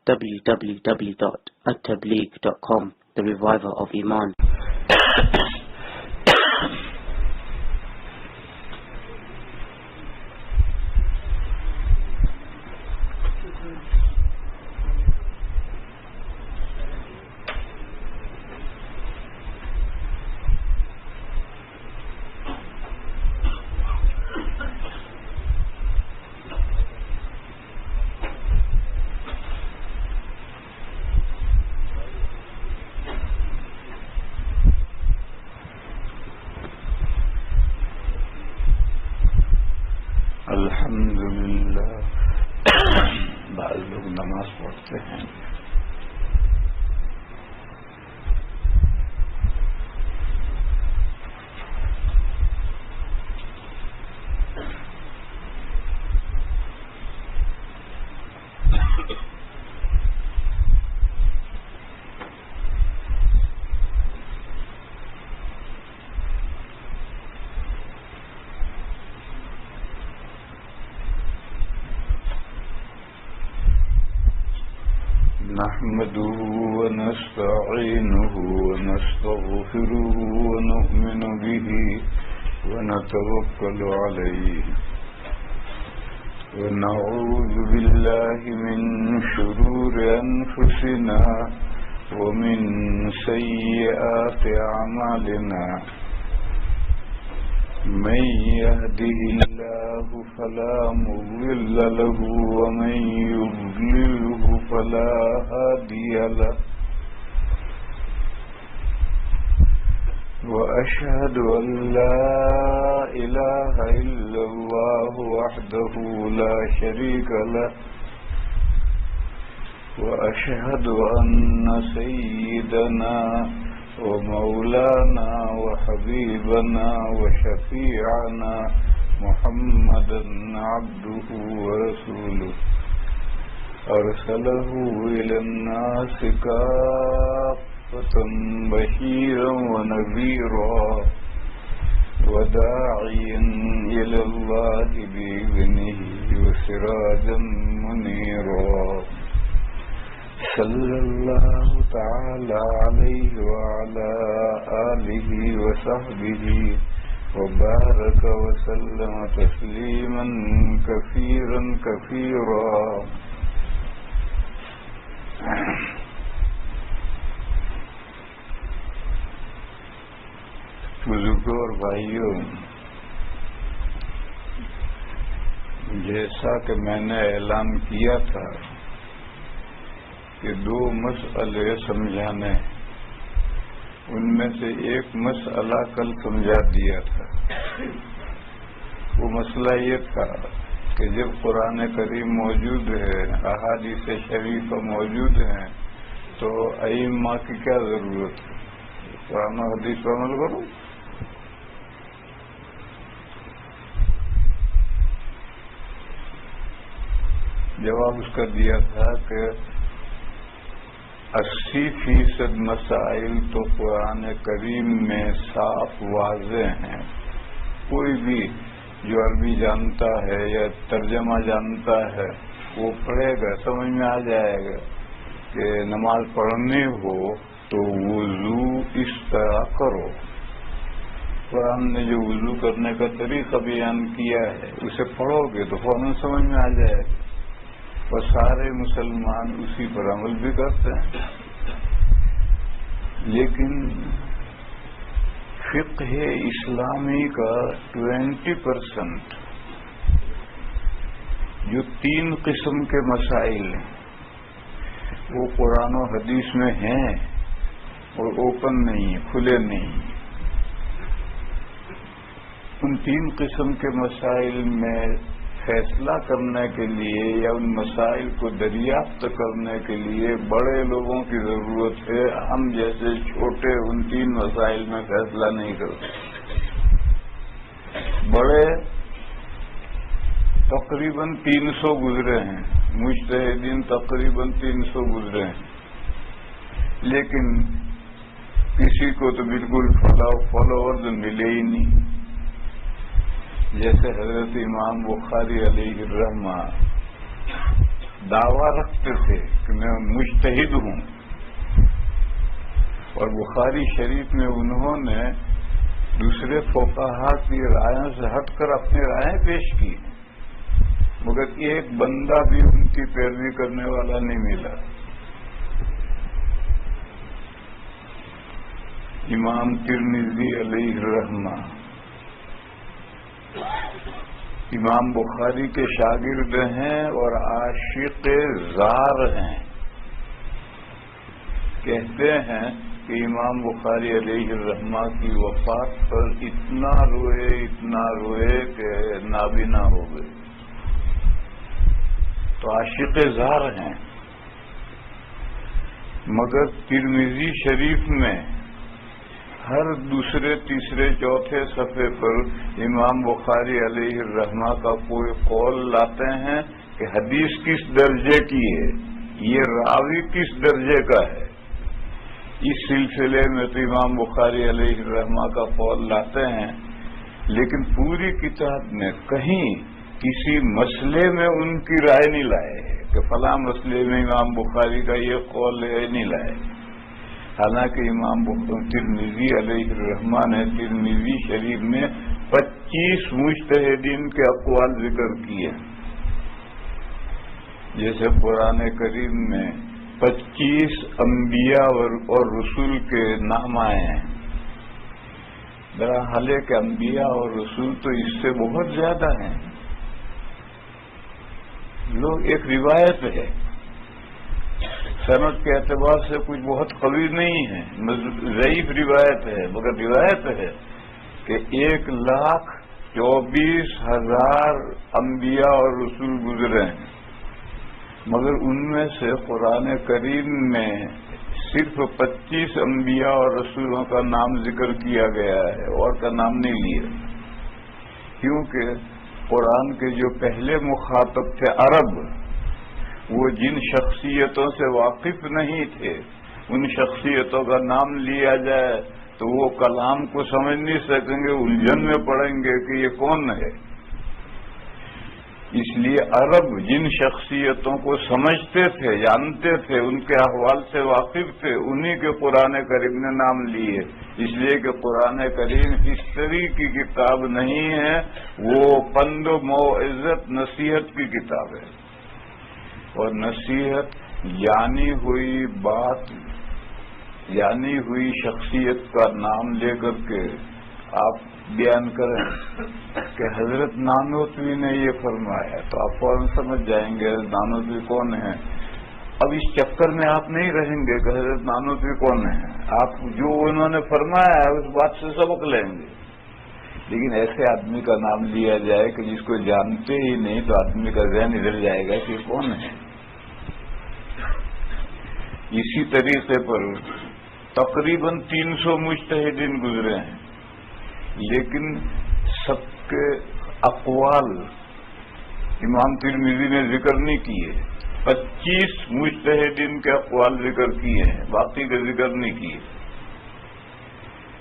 www.attableek.com, the reviver of Iman. الحمدللہ بعض لوگ نماز پڑھتے ہیں نحمده ونستعينه ونستغفره ونؤمن به ونتوكل عليه ونعوذ بالله من شرور أنفسنا ومن سيئات أعمالنا من يهده الله فلا مضل له ومن يضلله فلا هادي له وأشهد أن لا إله إلا الله وحده لا شريك له وأشهد أن سيدنا ومولانا وحبيبنا وشفيعنا محمدا عبده ورسوله أرسله إلى الناس كافة بشيرا ونذيرا وداعيا إلى الله بإذنه وسراجا منيرا صلى الله تعالى عليه وعلى آله وصحبه وبارك وسلم تسليما كثيرا كثيرا بزرگوں اور بھائیوں، جیسا کہ میں نے اعلان کیا تھا کہ دو مسئلے سمجھانے، ان میں سے ایک مسئلہ کل سمجھا دیا تھا۔ وہ مسئلہ یہ تھا کہ جب قرآن کریم موجود ہے، احادیث شریفہ موجود ہیں، تو ائمہ کی کیا ضرورت ہے؟ قرآن و حدیث پر عمل کرو۔ جواب اس کا دیا تھا کہ 80% مسائل تو قرآن کریم میں صاف واضح ہیں۔ کوئی بھی جو عربی جانتا ہے یا ترجمہ جانتا ہے وہ پڑھے گا، سمجھ میں آ جائے گا کہ نماز پڑھنی ہو تو وضو اس طرح کرو۔ قرآن نے جو وضو کرنے کا طریقہ بیان کیا ہے اسے پڑھو گے تو فوراً سمجھ میں آ جائے گا، اور سارے مسلمان اسی پر عمل بھی کرتے ہیں۔ لیکن فقہ اسلامی کا 20% جو 3 قسم کے مسائل ہیں وہ قرآن و حدیث میں ہیں اور اوپن نہیں، کھلے نہیں۔ ان 3 قسم کے مسائل میں فیصلہ کرنے کے لیے یا ان مسائل کو دریافت کرنے کے لیے بڑے لوگوں کی ضرورت ہے۔ ہم جیسے چھوٹے ان 3 مسائل میں فیصلہ نہیں کرتے۔ بڑے تقریباً 300 گزرے ہیں، مجتہدین تقریباً 300 گزرے ہیں، لیکن کسی کو تو بالکل فالوورز ملے ہی نہیں۔ جیسے حضرت امام بخاری علیہ الرحمہ دعویٰ رکھتے تھے کہ میں مجتہد ہوں. اور بخاری شریف میں انہوں نے دوسرے فقہا کی رائوں سے ہٹ کر اپنی رائیں پیش کی، مگر ایک بندہ بھی ان کی پیروی کرنے والا نہیں ملا. امام ترمذی علیہ الرحمہ امام بخاری کے شاگرد ہیں اور عاشق زار ہیں. کہتے ہیں کہ امام بخاری علیہ الرحمہ کی وفات پر اتنا روئے کہ نابینا ہو گئے. تو عاشق زار ہیں. مگر ترمذی شریف میں ہر دوسرے تیسرے چوتھے صفحے پر امام بخاری علیہ الرحمہ کا کوئی قول لاتے ہیں کہ حدیث کس درجے کی ہے، یہ راوی کس درجے کا ہے. اس سلسلے میں تو امام بخاری علیہ الرحمہ کا قول لاتے ہیں، لیکن پوری کتاب میں کہیں کسی مسئلے میں ان کی رائے نہیں لائے کہ فلاں مسئلے میں امام بخاری کا یہ قول ہے، نہیں لائے. حالانکہ امام ترمذی علیہ الرحمہ نے ترمذی شریف میں 25 مجتہدین کے اقوال ذکر کیے. جیسے قرآن کریم میں 25 انبیاء اور رسول کے نام آئے ہیں. بہرحال ہے کہ انبیاء اور رسول تو اس سے بہت زیادہ ہیں. لوگ ایک روایت ہے، سند کے اعتبار سے کچھ بہت قوی نہیں ہے، ضعیف روایت ہے، مگر روایت ہے کہ 1,24,000 انبیاء اور رسول گزرے ہیں. مگر ان میں سے قرآن کریم میں صرف 25 انبیاء اور رسولوں کا نام ذکر کیا گیا ہے، اور کا نام نہیں لیا. کیونکہ قرآن کے جو پہلے مخاطب تھے عرب، وہ جن شخصیتوں سے واقف نہیں تھے، ان شخصیتوں کا نام لیا جائے تو وہ کلام کو سمجھ نہیں سکیں گے، الجھن میں پڑیں گے کہ یہ کون ہے. اس لیے عرب جن شخصیتوں کو سمجھتے تھے، جانتے تھے، ان کے احوال سے واقف تھے، انہی کے قرآن کریم نے نام لیے. اس لیے کہ قرآن کریم ہسٹری کی کتاب نہیں ہے، وہ پند و موعظت نصیحت کی کتاب ہے. اور نصیحت جانی ہوئی بات، جانی ہوئی شخصیت کا نام لے کر کے آپ بیان کریں کہ حضرت نانوتوی نے یہ فرمایا، تو آپ فوراً سمجھ جائیں گے نانوتوی کون ہے. اب اس چکر میں آپ نہیں رہیں گے کہ حضرت نانوتوی کون ہے، آپ جو انہوں نے فرمایا ہے اس بات سے سبق لیں گے. لیکن ایسے آدمی کا نام لیا جائے کہ جس کو جانتے ہی نہیں، تو آدمی کا ذہن ادھر جائے گا کہ کون ہے. اسی طریقے پر تقریباً 300 مجتہدین گزرے ہیں، لیکن سب کے اقوال امام ترمذی نے ذکر نہیں کیے. 25 مجتہدین کے اقوال ذکر کیے ہیں، باقی کے ذکر نہیں کیے.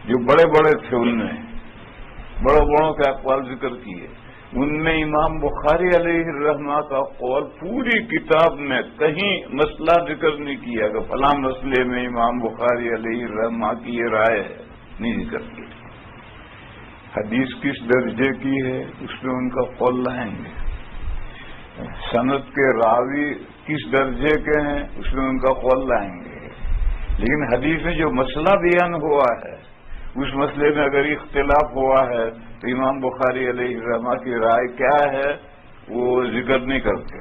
جو بڑے بڑے تھے ان میں بڑوں کے اقوال ذکر کیے. ان میں امام بخاری علیہ الرحمہ کا قول پوری کتاب میں کہیں مسئلہ ذکر نہیں کیا کہ فلاں مسئلے میں امام بخاری علیہ الرحمہ کی یہ رائے ہے، نہیں ذکر کیا. حدیث کس درجے کی ہے اس میں ان کا قول لائیں گے. سند کے راوی کس درجے کے ہیں اس میں ان کا قول لائیں گے. لیکن حدیث میں جو مسئلہ بیان ہوا ہے اس مسئلے میں اگر اختلاف ہوا ہے تو امام بخاری علیہ الرحمہ کی رائے کیا ہے وہ ذکر نہیں کرتے.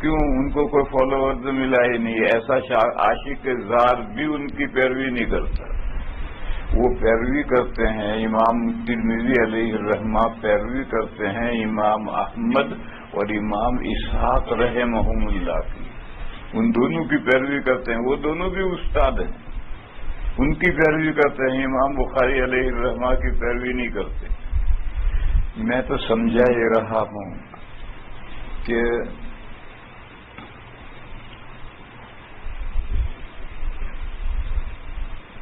کیوں؟ ان کو کوئی فالوورز ملا ہی نہیں. ایسا عاشق زار بھی ان کی پیروی نہیں کرتا. وہ پیروی کرتے ہیں امام ترمذی علیہ الرحمہ، پیروی کرتے ہیں امام احمد اور امام اسحاق رحمہم اللہ کی. ان دونوں کی پیروی کرتے ہیں. وہ دونوں بھی استاد ہیں، ان کی پیروی کرتے ہیں. امام بخاری علیہ الرحمہ کی پیروی نہیں کرتے. میں تو سمجھا یہ رہا ہوں کہ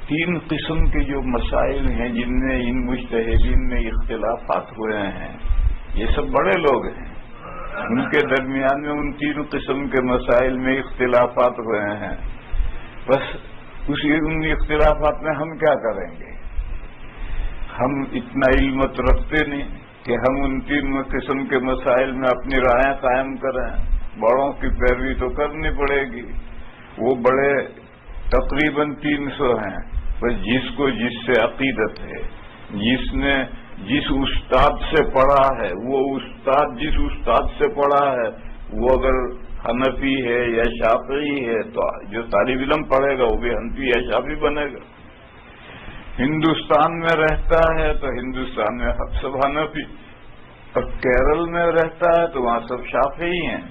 تین قسم کے جو مسائل ہیں جن میں ان مجتہدین میں اختلافات ہوئے ہیں، یہ سب بڑے لوگ ہیں. ان کے درمیان میں ان تین قسم کے مسائل میں اختلافات ہوئے ہیں. بس ان اختلافات میں ہم کیا کریں گے؟ ہم اتنا علم رکھتے نہیں کہ ہم ان تین قسم کے مسائل میں اپنی رائے قائم کریں. بڑوں کی پیروی تو کرنی پڑے گی. وہ بڑے تقریباً 300 ہیں. بس جس کو جس سے عقیدت ہے، جس نے جس استاد سے پڑھا ہے، وہ استاد جس استاد سے پڑھا ہے وہ اگر حنفی ہے یا شافعی ہے تو جو طالب علم پڑھے گا وہ بھی حنفی یا شافعی بنے گا. ہندوستان میں رہتا ہے تو ہندوستان میں سب حنفی. اب کیرل میں رہتا ہے تو وہاں سب شافعی ہیں.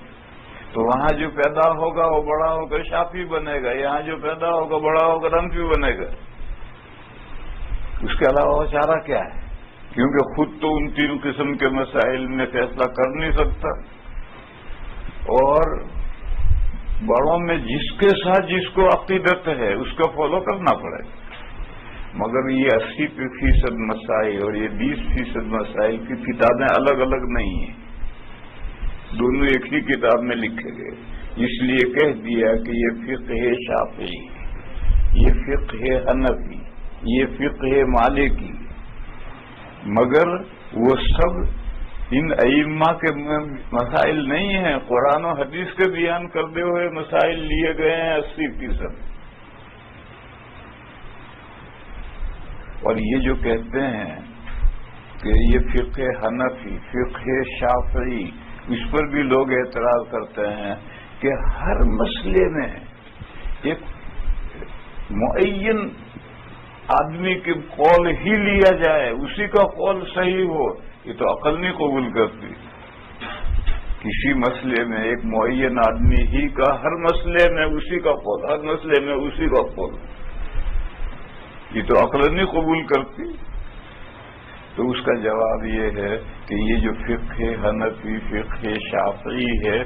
تو وہاں جو پیدا ہوگا وہ بڑا ہو کر شافعی بنے گا، یہاں جو پیدا ہوگا بڑا ہو کر حنفی بنے گا. اس کے علاوہ چارہ کیا ہے؟ کیونکہ خود تو ان تین قسم کے مسائل میں فیصلہ کر نہیں سکتا، اور بڑوں میں جس کے ساتھ جس کو عقیدت ہے اس کو فالو کرنا پڑے گا. مگر یہ 80% مسائل اور یہ 20% مسائل کی کتابیں الگ الگ نہیں ہیں، دونوں ایک ہی کتاب میں لکھے گئے. اس لیے کہہ دیا کہ یہ فقہ شافعی، یہ فقہ حنفی، یہ فقہ مالکی. مگر وہ سب ان ائمہ کے مسائل نہیں ہیں. قرآن و حدیث کے بیان کرتے ہوئے مسائل لیے گئے ہیں 80%. اور یہ جو کہتے ہیں کہ یہ فقہ حنفی، فقہ شافعی، اس پر بھی لوگ اعتراض کرتے ہیں کہ ہر مسئلے میں ایک معین آدمی کے قول ہی لیا جائے، اسی کا قول صحیح ہو، یہ تو عقل نہیں قبول کرتی. کسی مسئلے میں ایک معین آدمی ہی کا ہر مسئلے میں اسی کا قول، ہر مسئلے میں اسی کا قول، یہ تو عقل نہیں قبول کرتی. تو اس کا جواب یہ ہے کہ یہ جو فقہ حنفی، فقہ شافعی ہے،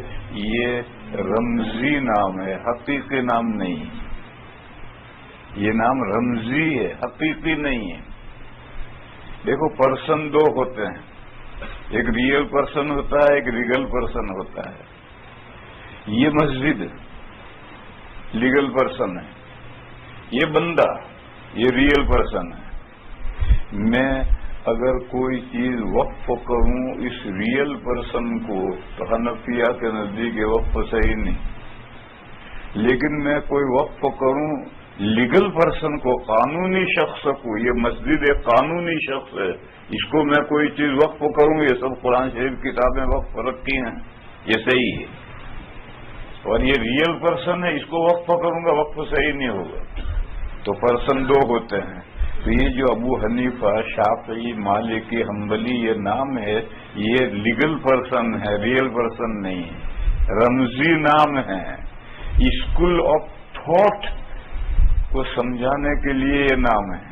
یہ رمزی نام ہے، حقیقی نام نہیں. یہ نام رمزی ہے، حقیقی نہیں ہے. دیکھو پرسن دو ہوتے ہیں، ایک ریئل پرسن ہوتا ہے، ایک لیگل پرسن ہوتا ہے. یہ مسجد لیگل پرسن ہے، یہ بندہ یہ ریئل پرسن ہے. میں اگر کوئی چیز وقف کروں اس ریئل پرسن کو تو حنفیہ کے نزدیک یہ وقف صحیح نہیں. لیکن میں کوئی وقف کروں لیگل پرسن کو، قانونی شخص کو، یہ مسجد ایک قانونی شخص ہے، اس کو میں کوئی چیز وقف کروں، یہ سب قرآن شریف کتابیں وقف رکھی ہیں، یہ صحیح ہے. اور یہ ریئل پرسن ہے، اس کو وقف کروں گا وقف صحیح نہیں ہوگا. تو پرسن دو ہوتے ہیں. تو یہ جو ابو حنیفہ، شافعی، مالکی، حنبلی یہ نام ہے، یہ لیگل پرسن ہے، ریئل پرسن نہیں ہے، رمزی نام ہے. اسکول آف تھاٹ کو سمجھانے کے لیے یہ نام ہے.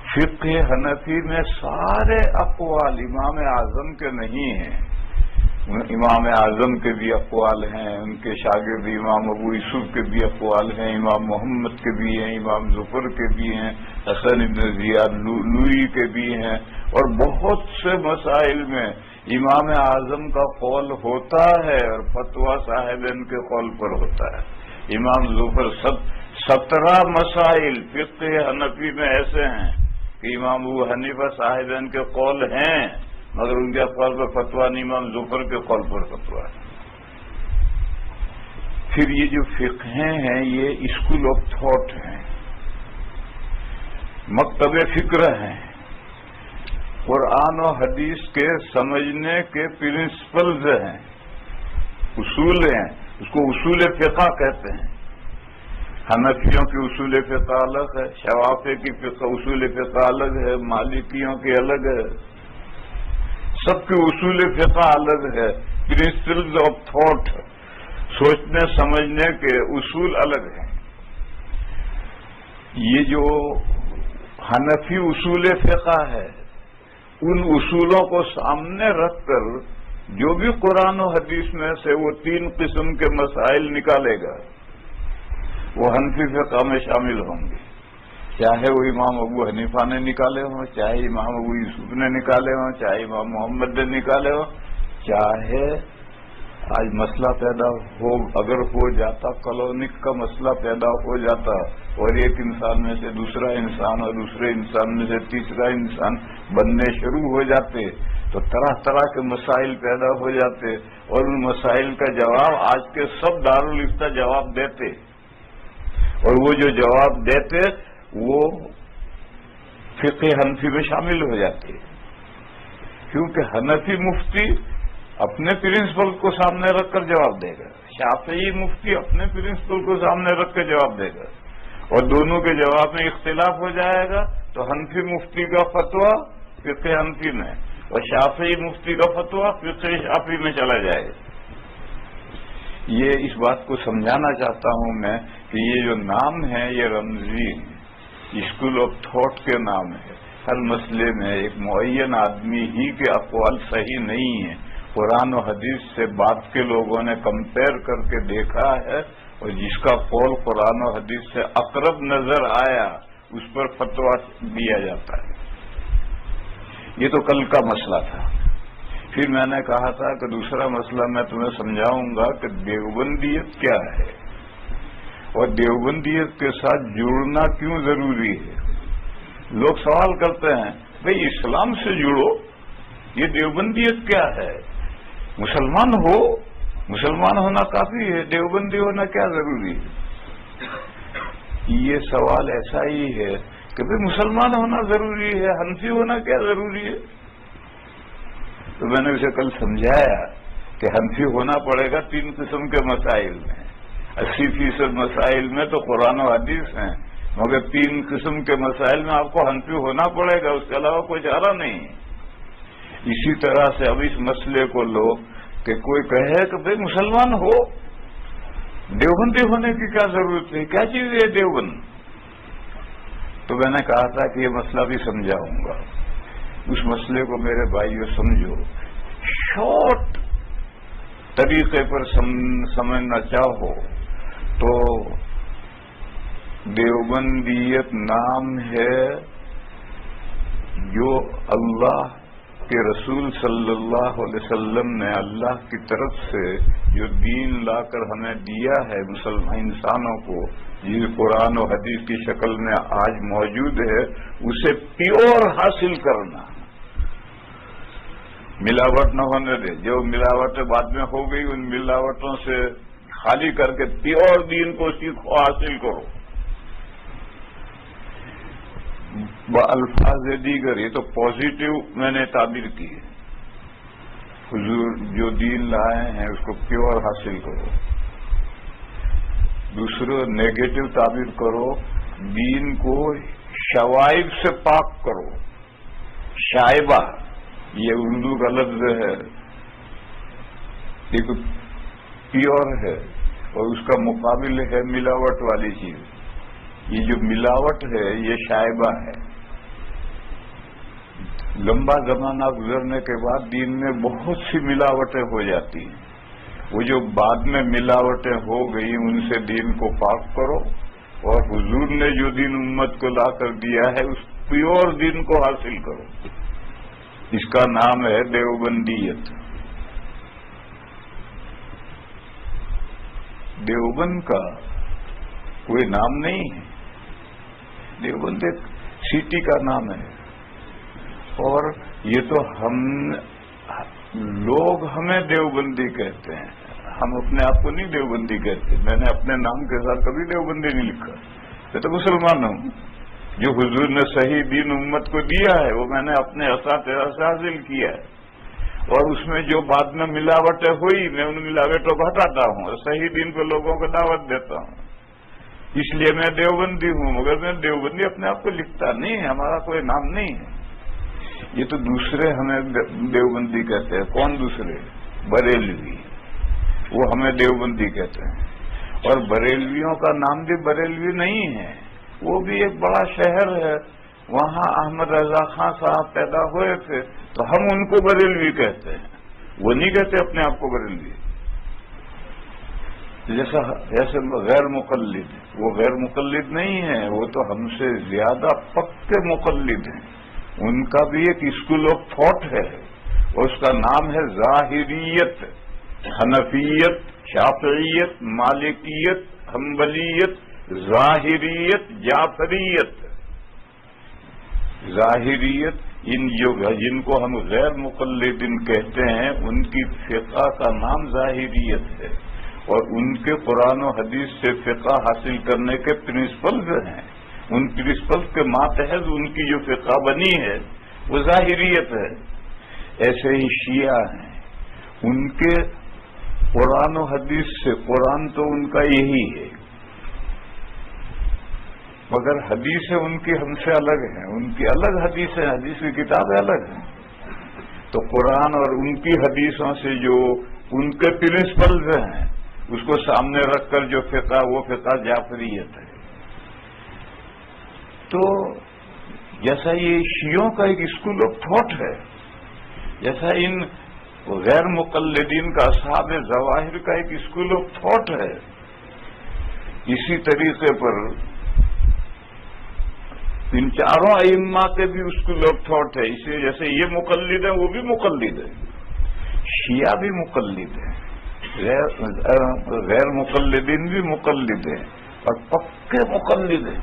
فقہ حنفی میں سارے اقوال امام اعظم کے نہیں ہیں. امام اعظم کے بھی اقوال ہیں، ان کے شاگرد امام ابو یوسف کے بھی اقوال ہیں، امام محمد کے بھی ہیں، امام ظفر کے بھی ہیں، حسن ابن زیاد لوئی کے بھی ہیں. اور بہت سے مسائل میں امام اعظم کا قول ہوتا ہے اور فتویٰ صاحبین کے قول پر ہوتا ہے. امام ظفر 17 مسائل فقہ حنفی میں ایسے ہیں کہ امام ابو حنیفہ صاحبین کے قول ہیں، مگر ان کے اقوال پر فتویٰ نہیں، امام ظفر کے قول پر فتویٰ ہے. پھر یہ جو فقہ ہیں یہ اسکول آف تھاٹ ہیں، مکتب فکر ہیں، قرآن و حدیث کے سمجھنے کے پرنسپلز ہیں، اصول ہیں. اس کو اصول فقہ کہتے ہیں. حنفیوں کی اصول فقہ الگ ہے، شوافی کی اصول فقہ الگ ہے، مالکیوں کی الگ ہے. سب کے اصول فقہ الگ ہے. پرنسپلز آف تھاٹ، سوچنے سمجھنے کے اصول الگ ہیں. یہ جو حنفی اصول فقہ ہے، ان اصولوں کو سامنے رکھ کر جو بھی قرآن و حدیث میں سے وہ 3 قسم کے مسائل نکالے گا وہ حنفی فقہ میں شامل ہوں گے. چاہے وہ امام ابو حنیفہ نے نکالے ہوں، چاہے امام ابو یوسف نے نکالے ہوں، چاہے امام محمد نے نکالے ہوں، چاہے آج مسئلہ پیدا ہو اگر ہو جاتا، کالونک کا مسئلہ پیدا ہو جاتا اور ایک انسان میں سے دوسرا انسان اور دوسرے انسان میں سے تیسرا انسان بننے شروع ہو جاتے تو طرح طرح کے مسائل پیدا ہو جاتے، اور ان مسائل کا جواب آج کے سب دارالفتہ جواب دیتے، اور وہ جو جواب دیتے وہ فقہ حنفی میں شامل ہو جاتے، کیونکہ حنفی مفتی اپنے پرنسپل کو سامنے رکھ کر جواب دے گا، شافعی مفتی اپنے پرنسپل کو سامنے رکھ کر جواب دے گا، اور دونوں کے جواب میں اختلاف ہو جائے گا تو حنفی مفتی کا فتویٰ فقہ حنفی میں اور شافعی مفتی کا فتویٰ فقہ شافعی میں چلا جائے گا۔ یہ اس بات کو سمجھانا چاہتا ہوں میں کہ یہ جو نام ہے یہ رمزی اسکول آف تھاٹ کے نام ہے۔ ہر مسئلے میں ایک معین آدمی ہی کے اقوال صحیح نہیں ہیں، قرآن و حدیث سے بات کے لوگوں نے کمپیئر کر کے دیکھا ہے، اور جس کا قول قرآن و حدیث سے اقرب نظر آیا اس پر فتویٰ دیا جاتا ہے۔ یہ تو کل کا مسئلہ تھا۔ پھر میں نے کہا تھا کہ دوسرا مسئلہ میں تمہیں سمجھاؤں گا کہ دیوبندیت کیا ہے اور دیوبندیت کے ساتھ جڑنا کیوں ضروری ہے۔ لوگ سوال کرتے ہیں بھئی اسلام سے جڑو، یہ دیوبندیت کیا ہے؟ مسلمان ہو، مسلمان ہونا کافی ہے، دیوبندی ہونا کیا ضروری ہے؟ یہ سوال ایسا ہی ہے کہ بھئی مسلمان ہونا ضروری ہے، حنفی ہونا کیا ضروری ہے؟ تو میں نے اسے کل سمجھایا کہ حنفی ہونا پڑے گا 3 قسم کے مسائل میں، 80% مسائل میں تو قرآن و حدیث ہیں، مگر 3 قسم کے مسائل میں آپ کو حنفی ہونا پڑے گا، اس کے علاوہ کوئی چارہ نہیں۔ اسی طرح سے اب اس مسئلے کو لو کہ کوئی کہے کہ بھئی مسلمان ہو، دیوبندی ہونے کی کیا ضرورت ہے، کیا چیز ہے دیوبند؟ تو میں نے کہا تھا کہ یہ مسئلہ بھی سمجھاؤں گا۔ اس مسئلے کو میرے بھائیوں سمجھو، شارٹ طریقے پر سمجھنا چاہو تو دیوبندیت نام ہے جو اللہ کہ رسول صلی اللہ علیہ وسلم نے اللہ کی طرف سے جو دین لا کر ہمیں دیا ہے مسلمان انسانوں کو، جس قرآن و حدیث کی شکل میں آج موجود ہے، اسے پیور حاصل کرنا، ملاوٹ نہ ہونے دے۔ جو ملاوٹیں بعد میں ہو گئی ان ملاوٹوں سے خالی کر کے پیور دین کو سیکھو، حاصل کرو۔ الفاظ دیگر، یہ تو پازیٹو میں نے تعبیر کی ہے، حضور جو دین لائے ہیں اس کو پیور حاصل کرو۔ دوسرا نیگیٹو تعبیر کرو، دین کو شوائب سے پاک کرو۔ شائبہ یہ اردو کا لفظ ہے، ایک پیور ہے اور اس کا مقابل ہے ملاوٹ والی چیز۔ یہ جو ملاوٹ ہے یہ شائبہ ہے۔ لمبا زمانہ گزرنے کے بعد دین میں بہت سی ملاوٹیں ہو جاتی ہیں، وہ جو بعد میں ملاوٹیں ہو گئی ان سے دین کو پاک کرو، اور حضور نے جو دین امت کو لا کر دیا ہے اس پیور دین کو حاصل کرو۔ اس کا نام ہے دیوبندیت۔ دیوبند کا کوئی نام نہیں ہے، دیوبند ایک سٹی کا نام ہے، اور یہ تو لوگ ہمیں دیوبندی کہتے ہیں، ہم اپنے آپ کو نہیں دیوبندی کہتے۔ میں نے اپنے نام کے ساتھ کبھی دیوبندی نہیں لکھا، میں تو مسلمان ہوں۔ جو حضور نے صحیح دین امت کو دیا ہے وہ میں نے اپنے اساتذہ سے حاصل کیا ہے، اور اس میں جو بعد میں ملاوٹیں ہوئی میں ان ملاوٹوں کو ہٹاتا ہوں اور صحیح دین پہ لوگوں کو دعوت دیتا ہوں۔ اس لیے میں دیوبندی ہوں، مگر میں دیوبندی اپنے آپ کو لکھتا نہیں ہے، ہمارا کوئی نام نہیں ہے۔ یہ تو دوسرے ہمیں دیوبندی کہتے ہیں۔ کون دوسرے؟ بریلوی، وہ ہمیں دیوبندی کہتے ہیں، اور بریلویوں کا نام بھی بریلوی نہیں ہے، وہ بھی ایک بڑا شہر ہے، وہاں احمد رضا خان صاحب پیدا ہوئے تھے تو ہم ان کو بریلوی کہتے ہیں، وہ نہیں کہتے اپنے آپ کو بریلوی۔ جیسے غیر مقلد، وہ غیر مقلد نہیں ہے، وہ تو ہم سے زیادہ پکے مقلد ہیں۔ ان کا بھی ایک اسکول آف تھاٹ ہے اور اس کا نام ہے ظاہریت۔ حنفیت، شافعیت، مالکیت، حنبلیت، ظاہریت، جعفریت. ظاہریت جن کو ہم غیر مقلدین کہتے ہیں، ان کی فقہ کا نام ظاہریت ہے، اور ان کے قرآن و حدیث سے فقہ حاصل کرنے کے پرنسپلز ہیں. ان پرنسپلز کے ماتحت ان کی جو فقہ بنی ہے وہ ظاہریت ہے. ایسے ہی شیعہ ہیں، ان کے قرآن و حدیث سے، قرآن تو ان کا یہی ہے مگر حدیثیں ان کی ہم سے الگ ہیں، ان کی الگ حدیثیں، حدیث کی کتابیں الگ ہیں. تو قرآن اور ان کی حدیثوں سے جو ان کے پرنسپلز ہیں اس کو سامنے رکھ کر جو فقہ، وہ فقہ جعفریت ہے. تو جیسا یہ شیعوں کا ایک اسکول آف تھاٹ ہے، جیسا ان غیر مقلدین کا اصحاب ظواہر کا ایک اسکول آف تھاٹ ہے، اسی طریقے پر ان چاروں ائمہ کے بھی اسکول آف تھاٹ ہے. اس لیے جیسے یہ مقلد ہیں وہ بھی مقلد ہیں، شیعہ بھی مقلد ہیں، غیر مقلدین بھی مقلد ہیں اور پکے مقلد ہیں.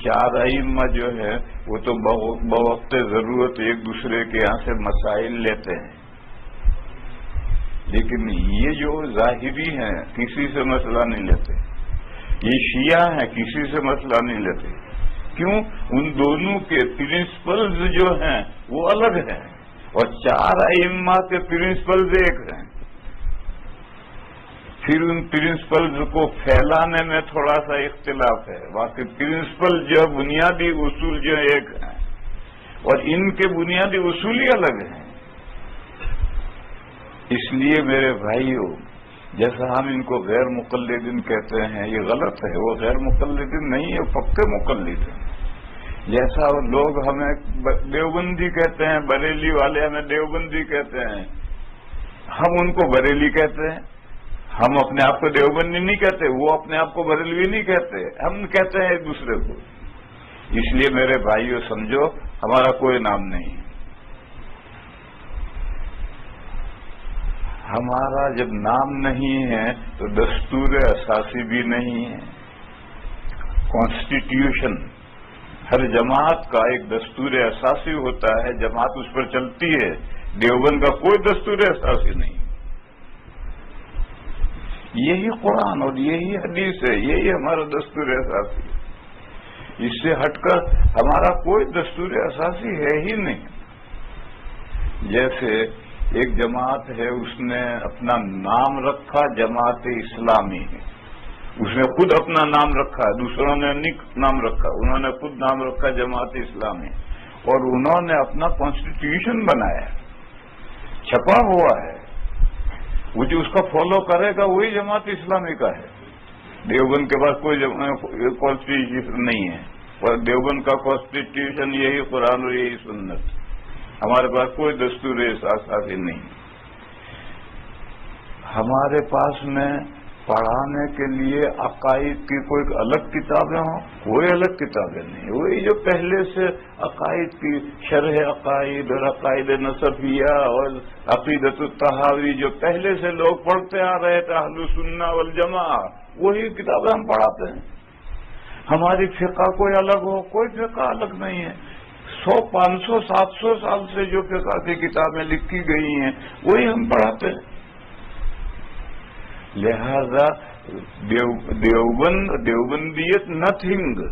چار ائمہ جو ہے وہ تو بوقت ضرورت ایک دوسرے کے یہاں سے مسائل لیتے ہیں، لیکن یہ جو ظاہری ہیں کسی سے مسئلہ نہیں لیتے، یہ شیعہ ہیں کسی سے مسئلہ نہیں لیتے. کیوں؟ ان دونوں کے پرنسپلز جو ہیں وہ الگ ہیں، اور چار ائمہ کے پرنسپلز ایک ہیں. پھر ان پرنسپلز کو پھیلانے میں تھوڑا سا اختلاف ہے، باقی پرنسپل جو بنیادی اصول جو ایک ہیں، اور ان کے بنیادی اصول ہی الگ ہیں. اس لیے میرے بھائیوں، جیسا ہم ان کو غیر مقلدین کہتے ہیں یہ غلط ہے، وہ غیر مقلدین نہیں ہے، پکے مقلد ہیں. جیسا لوگ ہمیں دیوبندی کہتے ہیں، بریلی والے ہمیں دیوبندی کہتے ہیں، ہم ان کو بریلی کہتے ہیں. ہم اپنے آپ کو دیوبندی نہیں کہتے، وہ اپنے آپ کو بریلوی نہیں کہتے، ہم کہتے ہیں ایک دوسرے کو. اس لیے میرے بھائیوں سمجھو، ہمارا کوئی نام نہیں. ہمارا جب نام نہیں ہے تو دستور اساسی بھی نہیں ہے. کانسٹیٹیوشن، ہر جماعت کا ایک دستور اساسی ہوتا ہے، جماعت اس پر چلتی ہے. دیوبند کا کوئی دستور اساسی نہیں. یہی قرآن اور یہی حدیث ہے، یہی ہمارا دستور اساسی. اس سے ہٹ کر ہمارا کوئی دستور اساسی ہے ہی نہیں. جیسے ایک جماعت ہے، اس نے اپنا نام رکھا جماعت اسلامی ہے، اس نے خود اپنا نام رکھا، دوسروں نے نہیں نام رکھا، انہوں نے خود نام رکھا جماعت اسلامی، اور انہوں نے اپنا کانسٹیٹیوشن بنایا، چھپا ہوا ہے. وہ جو اس کا فالو کرے گا وہی جماعت اسلامی کا ہے. دیوبند کے پاس کوئی کانسٹیٹیوشن نہیں ہے، اور دیوبند کا کانسٹیٹیوشن یہی قرآن اور یہی سنت. ہمارے پاس کوئی دستور اساسی نہیں. ہمارے پاس میں پڑھانے کے لیے عقائد کی کوئی الگ کتابیں ہوں، کوئی الگ کتابیں نہیں. وہی جو پہلے سے عقائد کی شرح عقائد اور عقائد نصفیہ اور عقیدت الطحاوی جو پہلے سے لوگ پڑھتے آ رہے تھے، اہل سنہ والجماعہ، وہی کتابیں ہم پڑھاتے ہیں. ہماری فقہ کوئی الگ ہو، کوئی فقہ الگ نہیں ہے. 100، 500، 700 سال سے جو فقہ کی کتابیں لکھی گئی ہیں وہی ہم پڑھاتے ہیں. لہذا دیوبندیت نتھنگ.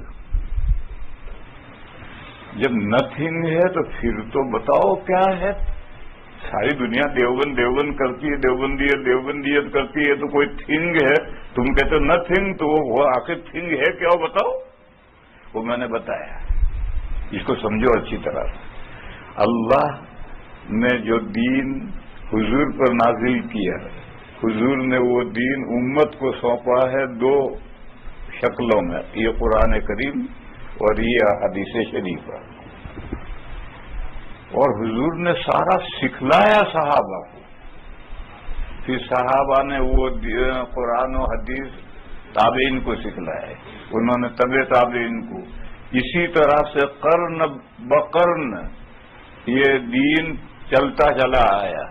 جب نتھنگ ہے تو پھر تو بتاؤ کیا ہے؟ ساری دنیا دیوبند کرتی ہے، دیوبندیت کرتی ہے، تو کوئی تھنگ ہے؟ تم کہتے ہو نتھنگ، تو وہ آخر تھنگ ہے کیا؟ وہ بتاؤ. وہ میں نے بتایا. اس کو سمجھو اچھی طرح. اللہ نے جو دین حضور پر نازل کیا، حضور نے وہ دین امت کو سونپا ہے 2 شکلوں میں، یہ قرآن کریم اور یہ حدیث شریفہ. اور حضور نے سارا سکھلایا صحابہ کو. پھر صحابہ نے وہ قرآن و حدیث تابعین کو سکھلایا، انہوں نے تبع تابعین کو. اسی طرح سے قرن بقرن یہ دین چلتا چلا آیا.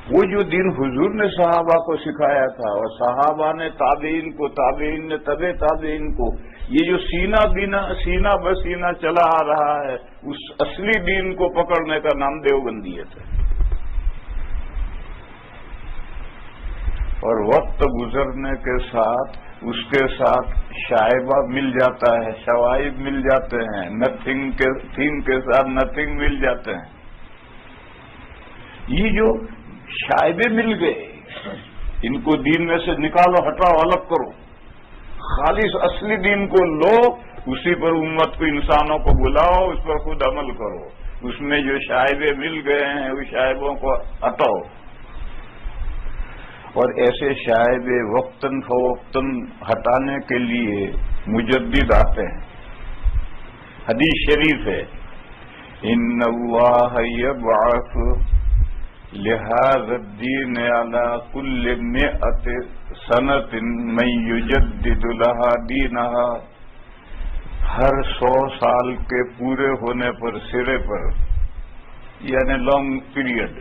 وہ جو دین حضور نے صحابہ کو سکھایا تھا اور صحابہ نے تابعین کو، تابعین نے تبع تابعین کو، یہ جو سینہ بسینہ چلا آ رہا ہے، اس اصلی دین کو پکڑنے کا نام دیوبندیت ہے۔ اور وقت گزرنے کے ساتھ اس کے ساتھ شائبہ مل جاتا ہے، شوائب مل جاتے ہیں، تھنگ کے ساتھ نتھنگ مل جاتے ہیں۔ یہ جو شائبے مل گئے، ان کو دین میں سے نکالو، ہٹاؤ، الگ کرو، خالص اصلی دین کو لو، اسی پر امت کو، انسانوں کو بلاؤ، اس پر خود عمل کرو۔ اس میں جو شائبے مل گئے ہیں اس شائبوں کو ہٹاؤ۔ اور ایسے شائبے وقتاً فوقتاً ہٹانے کے لیے مجدد آتے ہیں۔ حدیث شریف ہے، ان اللہ یبعث لہذا الدین علی کل 100 سنۃ من یجدد لها دینہا، ہر 100 سال کے پورے ہونے پر، سرے پر، یعنی لانگ پیریڈ،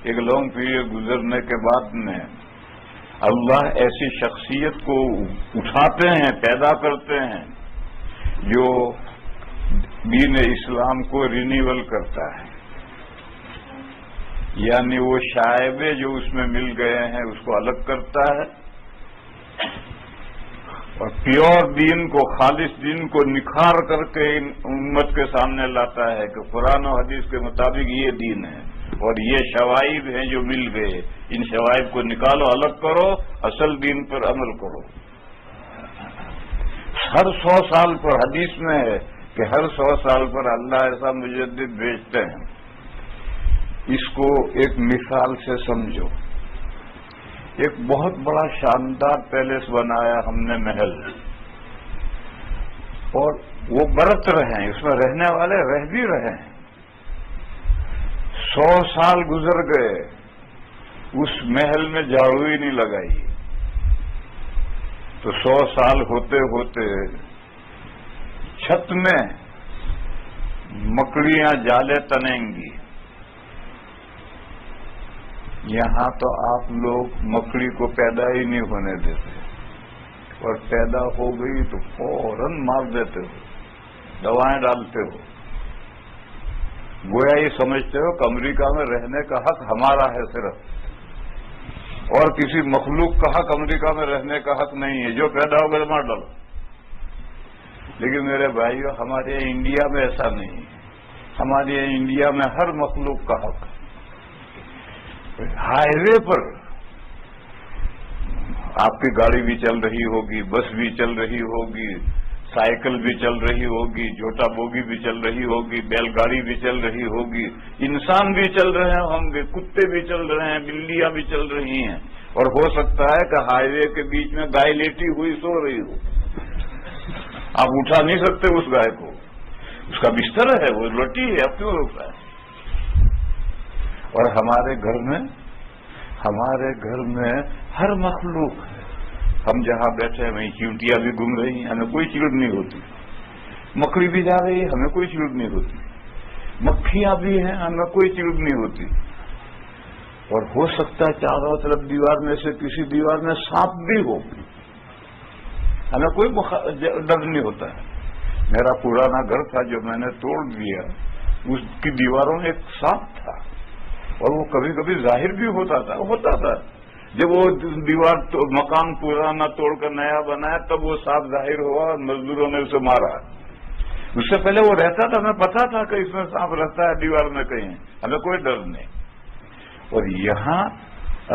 ایک لانگ پیریڈ گزرنے کے بعد میں اللہ ایسی شخصیت کو اٹھاتے ہیں، پیدا کرتے ہیں جو دین اسلام کو رینیول کرتا ہے، یعنی وہ شائبے جو اس میں مل گئے ہیں اس کو الگ کرتا ہے اور پیور دین کو، خالص دین کو نکھار کر کے امت کے سامنے لاتا ہے کہ قرآن و حدیث کے مطابق یہ دین ہے اور یہ شوائب ہیں جو مل گئے، ان شوائب کو نکالو، الگ کرو، اصل دین پر عمل کرو۔ ہر 100 سال پر، حدیث میں ہے کہ ہر 100 سال پر اللہ ایسا مجدد بھیجتے ہیں۔ اس کو ایک مثال سے سمجھو۔ ایک بہت بڑا شاندار پیلس بنایا ہم نے، محل، اور وہ برت رہے ہیں، اس میں رہنے والے رہ بھی رہے ہیں۔ 100 سال گزر گئے، اس محل میں جھاڑو ہی نہیں لگائی، تو 100 سال ہوتے ہوتے چھت میں مکڑیاں جالے تنیں گی۔ یہاں تو آپ لوگ مکڑی کو پیدا ہی نہیں ہونے دیتے، اور پیدا ہو گئی تو فوراً مار دیتے ہو، دوائیں ڈالتے ہو، گویا یہ سمجھتے ہو کہ امریکہ میں رہنے کا حق ہمارا ہے صرف، اور کسی مخلوق کا حق امریکہ میں رہنے کا حق نہیں ہے، جو پیدا ہوگا مار ڈالو۔ لیکن میرے بھائیو، ہمارے انڈیا میں ایسا نہیں ہے۔ ہمارے انڈیا میں ہر مخلوق کا حق ہے۔ ہائی وے پر آپ کی گاڑی بھی چل رہی ہوگی، بس بھی چل رہی ہوگی، سائیکل بھی چل رہی ہوگی، جھوٹا بوگی بھی چل رہی ہوگی، بیل گاڑی بھی چل رہی ہوگی، انسان بھی چل رہے ہوں گے، کتے بھی چل رہے ہیں، بلیاں بھی چل رہی ہیں، اور ہو سکتا ہے کہ ہائی وے کے بیچ میں گائے لیٹی ہوئی سو رہی ہو، آپ اٹھا نہیں سکتے اس گائے کو، اس کا بستر ہے، وہ لٹی ہے، اب کیوں روک رہا ہے؟ اور ہمارے گھر میں ہر مخلوق ہے۔ ہم جہاں بیٹھے ہیں وہیں چیونٹیاں بھی گھوم رہی ہیں، ہمیں کوئی چیڑ نہیں ہوتی، مکڑی بھی جا رہی ہے، ہمیں کوئی چیڑ نہیں ہوتی، مکھیاں بھی ہیں، ہمیں کوئی چیڑ نہیں ہوتی، اور ہو سکتا ہے چاروں طرف دیوار میں سے کسی دیوار میں سانپ بھی ہو، ہمیں کوئی ڈر نہیں ہوتا ہے۔ میرا پرانا گھر تھا جو میں نے توڑ دیا، اس کی دیواروں میں ایک سانپ تھا، اور وہ کبھی کبھی ظاہر بھی ہوتا تھا۔ جب وہ دیوار مکان پرانا توڑ کر نیا بنایا تب وہ سانپ ظاہر ہوا اور مزدوروں نے اسے مارا۔ اس سے پہلے وہ رہتا تھا، ہمیں پتا تھا کہ اس میں سانپ رہتا ہے دیوار میں کہیں، ہمیں کوئی ڈر نہیں۔ اور یہاں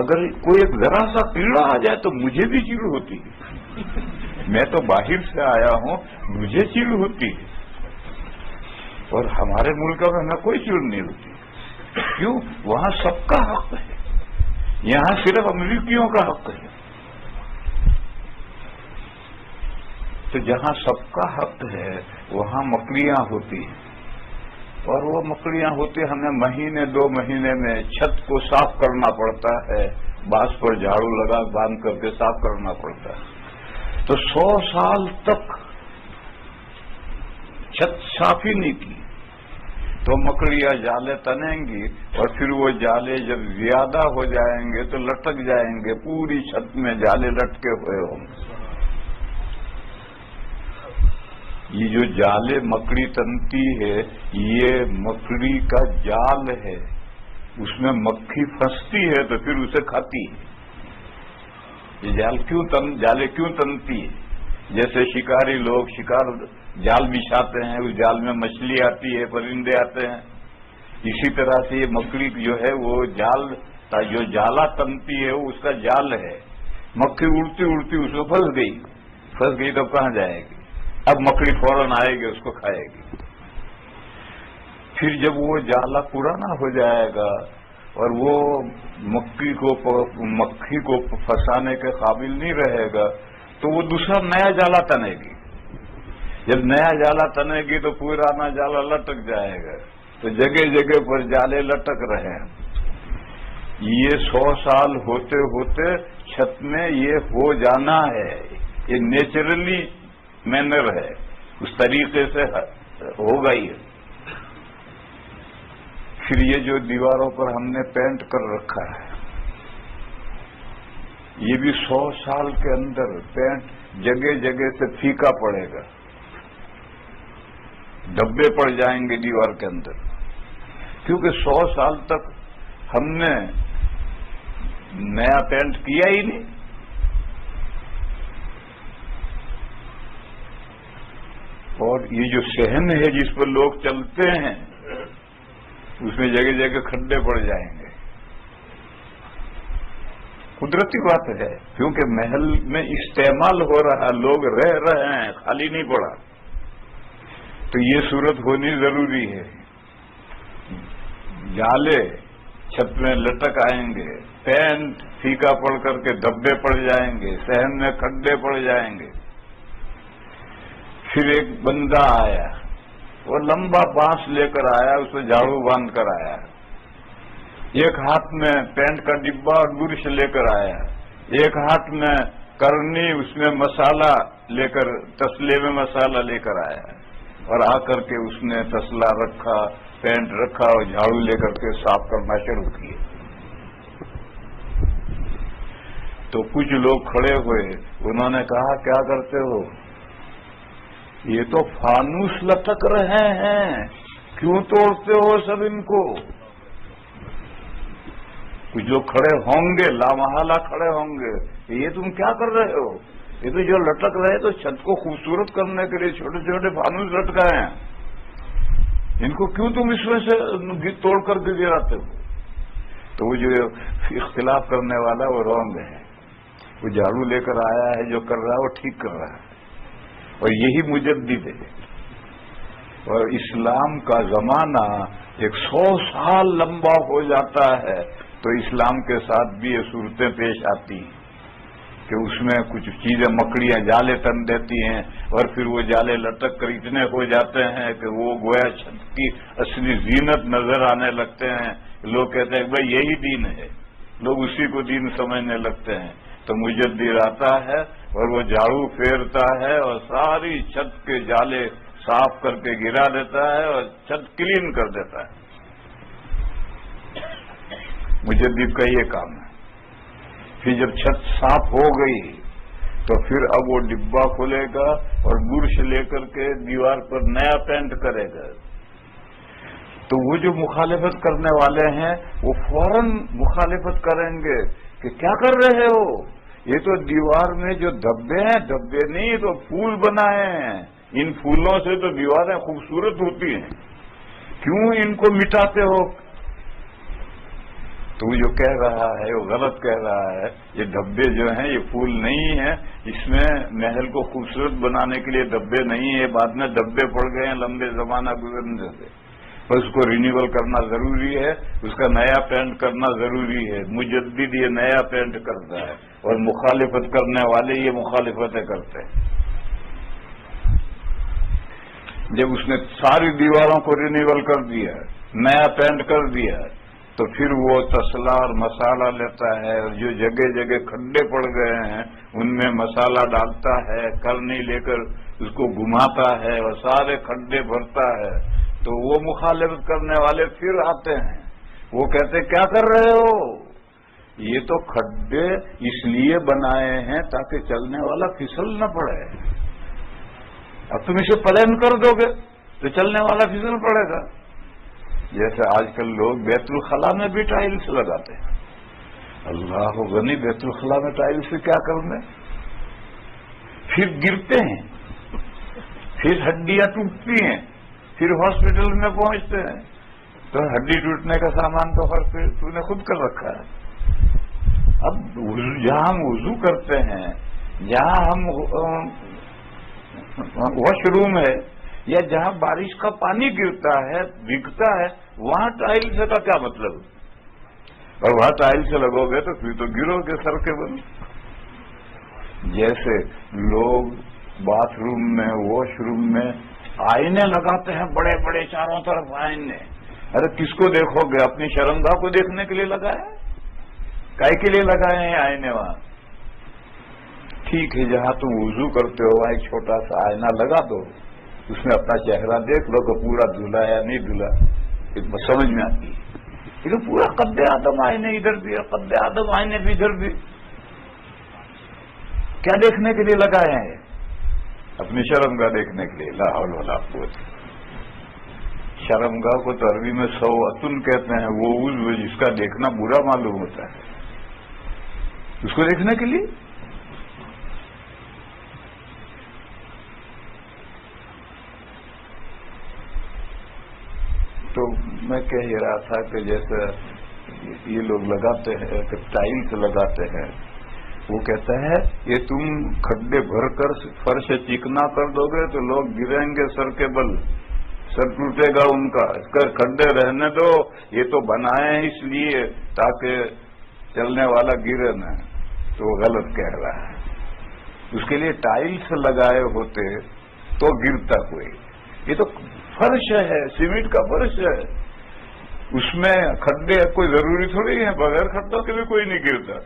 اگر کوئی ایک ذرا سا کیڑا آ جائے تو مجھے بھی چیڑ ہوتی ہے، میں تو باہر سے آیا ہوں، مجھے چیڑ ہوتی ہے، اور ہمارے ملک میں ہمیں کوئی چیڑ نہیں ہوتی۔ کیوں؟ وہاں سب کا حق ہے، یہاں صرف امریکیوں کا حق ہے۔ تو جہاں سب کا حق ہے وہاں مکڑیاں ہوتی ہیں، اور وہ مکڑیاں ہوتی، ہمیں مہینے 2 مہینے میں چھت کو صاف کرنا پڑتا ہے، باس پر جھاڑو لگا باندھ کر کے صاف کرنا پڑتا ہے۔ تو 100 سال تک چھت صاف ہی نہیں کی، تو مکڑیاں جالے تنیں گی اور پھر وہ جالے جب زیادہ ہو جائیں گے تو لٹک جائیں گے، پوری چھت میں جالے لٹکے ہوئے ہوں گے۔ یہ جو جالے مکڑی تنتی ہے یہ مکڑی کا جال ہے، اس میں مکھی پھنستی ہے تو پھر اسے کھاتی ہے۔ یہ جالے کیوں تنتی ہے؟ جیسے شکاری لوگ شکار جال بچھاتے ہیں، اس جال میں مچھلی آتی ہے، پرندے آتے ہیں، اسی طرح سے یہ مکڑی جو ہے وہ جو جالا تنتی ہے وہ اس کا جال ہے۔ مکھی اڑتی اڑتی اس میں پھنس گئی تو کہاں جائے گی؟ اب مکڑی فوراً آئے گی، اس کو کھائے گی۔ پھر جب وہ جالا پرانا ہو جائے گا اور وہ مکھی کو پھنسانے کے قابل نہیں رہے گا تو وہ دوسرا نیا جالا تنے گی۔ جب نیا جالا تنے گی تو پرانا جالا لٹک جائے گا، تو جگہ جگہ پر جالے لٹک رہے ہیں۔ یہ 100 سال ہوتے ہوتے چھت میں یہ ہو جانا ہے، یہ نیچرلی مینر ہے، اس طریقے سے ہوگا ہی۔ پھر یہ جو دیواروں پر ہم نے پینٹ کر رکھا ہے یہ بھی 100 سال کے اندر پینٹ جگہ جگہ سے پھیکا پڑے گا، دھبے پڑ جائیں گے دیوار کے اندر، کیونکہ 100 سال تک ہم نے نیا پینٹ کیا ہی نہیں۔ اور یہ جو صحن ہے جس پر لوگ چلتے ہیں اس میں جگہ جگہ کھڈے پڑ جائیں گے۔ قدرتی بات ہے، کیونکہ محل میں استعمال ہو رہا، لوگ رہ رہے ہیں، خالی نہیں پڑا، تو یہ صورت ہونی ضروری ہے۔ جالے چھت میں لٹک آئیں گے، پینٹ پھیکا پڑ کر کے دھبے پڑ جائیں گے، صحن میں کھڈے پڑ جائیں گے۔ پھر ایک بندہ آیا، وہ لمبا بانس لے کر آیا، اس میں جھاڑو باندھ کر آیا، ایک ہاتھ میں پینٹ کا ڈبہ اور برش لے کر آیا، ایک ہاتھ میں کرنی، اس میں مسالہ لے کر، تسلے میں مسالہ لے کر آیا، اور آ کر کے اس نے تسلا رکھا، پینٹ رکھا اور جھاڑو لے کر کے صاف کرنا شروع کیا۔ تو کچھ لوگ کھڑے ہوئے، انہوں نے کہا کیا کرتے ہو؟ یہ تو فانوس لٹک رہے ہیں، کیوں توڑتے ہو سب ان کو؟ کچھ جو کھڑے ہوں گے، لامحالہ کھڑے ہوں گے، یہ تم کیا کر رہے ہو؟ یہ تو جو لٹک رہے تو چھت کو خوبصورت کرنے کے لیے چھوٹے چھوٹے فانوس لٹکائے ہیں، ان کو کیوں تم اس میں سے توڑ کر کے گراتے ہو؟ تو وہ جو اختلاف کرنے والا وہ رونگ ہے، وہ جھاڑو لے کر آیا ہے، جو کر رہا ہے وہ ٹھیک کر رہا ہے، اور یہی مجدد ہے۔ اور اسلام کا زمانہ 100 سال لمبا ہو جاتا ہے تو اسلام کے ساتھ بھی یہ صورتیں پیش آتی ہیں کہ اس میں کچھ چیزیں مکڑیاں جالے تن دیتی ہیں، اور پھر وہ جالے لٹک کر اتنے ہو جاتے ہیں کہ وہ گویا چھت کی اصلی زینت نظر آنے لگتے ہیں۔ لوگ کہتے ہیں بھائی یہی دین ہے، لوگ اسی کو دین سمجھنے لگتے ہیں۔ تو مجدد آتا ہے اور وہ جھاڑو پھیرتا ہے اور ساری چھت کے جالے صاف کر کے گرا دیتا ہے اور چھت کلین کر دیتا ہے۔ مجدد کا یہ کام ہے۔ پھر جب چھت صاف ہو گئی تو پھر اب وہ ڈبہ کھولے گا اور برش لے کر کے دیوار پر نیا پینٹ کرے گا۔ تو وہ جو مخالفت کرنے والے ہیں وہ فوراً مخالفت کریں گے کہ کیا کر رہے ہو؟ یہ تو دیوار میں جو دھبے ہیں، دھبے نہیں تو پھول بنائے ہیں، ان پھولوں سے تو دیواریں خوبصورت ہوتی ہیں، کیوں ان کو مٹاتے ہو؟ تو وہ جو کہہ رہا ہے وہ غلط کہہ رہا ہے، یہ دھبے جو ہیں یہ پھول نہیں ہیں، اس میں محل کو خوبصورت بنانے کے لیے دھبے نہیں ہیں، بعد میں دھبے پڑ گئے ہیں لمبے زمانہ گزرنے سے، بس اس کو رینیول کرنا ضروری ہے، اس کا نیا پینٹ کرنا ضروری ہے۔ مجدد یہ نیا پینٹ کرتا ہے اور مخالفت کرنے والے یہ مخالفتیں کرتے ہیں۔ جب اس نے ساری دیواروں کو رینیول کر دیا، نیا پینٹ کر دیا، تو پھر وہ تسلا اور مسالہ لیتا ہے، اور جو جگہ جگہ کھڈے پڑ گئے ہیں ان میں مسالہ ڈالتا ہے، کرنی لے کر اس کو گھماتا ہے اور سارے کھڈے بھرتا ہے، تو وہ مخالفت کرنے والے پھر آتے ہیں، وہ کہتے کیا کر رہے ہو؟ یہ تو کھڈے اس لیے بنائے ہیں تاکہ چلنے والا پھسل نہ پڑے، اب تم اسے پلین کر دو گے تو چلنے والا پھسل پڑے گا۔ جیسے آج کل لوگ بیت الخلاء میں بھی ٹائلس لگاتے ہیں، اللہ غنی، بیت الخلاء میں ٹائلس سے کیا کرنا، پھر گرتے ہیں، پھر ہڈیاں ٹوٹتی ہیں، پھر ہاسپٹل میں پہنچتے ہیں، تو ہڈی ٹوٹنے کا سامان تو تو نے خود کر رکھا ہے۔ اب جہاں ہم وضو کرتے ہیں، جہاں ہم واش روم ہے، یا جہاں بارش کا پانی گرتا ہے، بھیگتا ہے، وہاں ٹائل سے کا کیا مطلب؟ اور وہاں ٹائل سے لگو گے تو پھر تو گرو گے سر کے بل۔ جیسے لوگ باتھ روم میں، واش روم میں آئینے لگاتے ہیں، بڑے بڑے چاروں طرف آئینے، ارے کس کو دیکھو گے؟ اپنی شرمگاہ کو دیکھنے کے لیے لگائے؟ کائے کے لیے لگائے ہیں آئینے وہاں؟ ٹھیک ہے، جہاں تم وضو کرتے ہو وہاں ایک چھوٹا سا آئینہ لگا دو، اس میں اپنا چہرہ دیکھ لو کہ پورا دھلا یا نہیں دھلا، سمجھ میں آتی ہے۔ لیکن پورا قد آدم آئینے ادھر بھی ہے، قد آدم آئینے بھی ادھر بھی، کیا دیکھنے کے لیے لگائے ہیں؟ اپنی شرمگاہ دیکھنے کے لیے۔ لا حول ولا قوت۔ شرمگاہ کو تو عربی میں سوءتن کہتے ہیں، وہ عضو جس کا دیکھنا برا معلوم ہوتا ہے، اس کو دیکھنے کے لیے۔ تو میں کہہ رہا تھا کہ جیسے یہ لوگ لگاتے ہیں کہ ٹائلس لگاتے ہیں، وہ کہتا ہے یہ تم کھڈے بھر کر فرش چکنا کر دو گے تو لوگ گریں گے سر کے بل، سر ٹوٹے گا ان کا، اس کا کھڈے رہنے دو، یہ تو بنائے ہیں اس لیے تاکہ چلنے والا گرے نہ، تو وہ غلط کہہ رہا ہے۔ اس کے لیے ٹائلس لگائے ہوتے تو گرتا کوئی، یہ تو فرش ہے، سیمنٹ کا فرش ہے، اس میں کھڈے کوئی ضروری تھوڑی ہے، بغیر کھڈوں کے بھی کوئی نہیں گرتا۔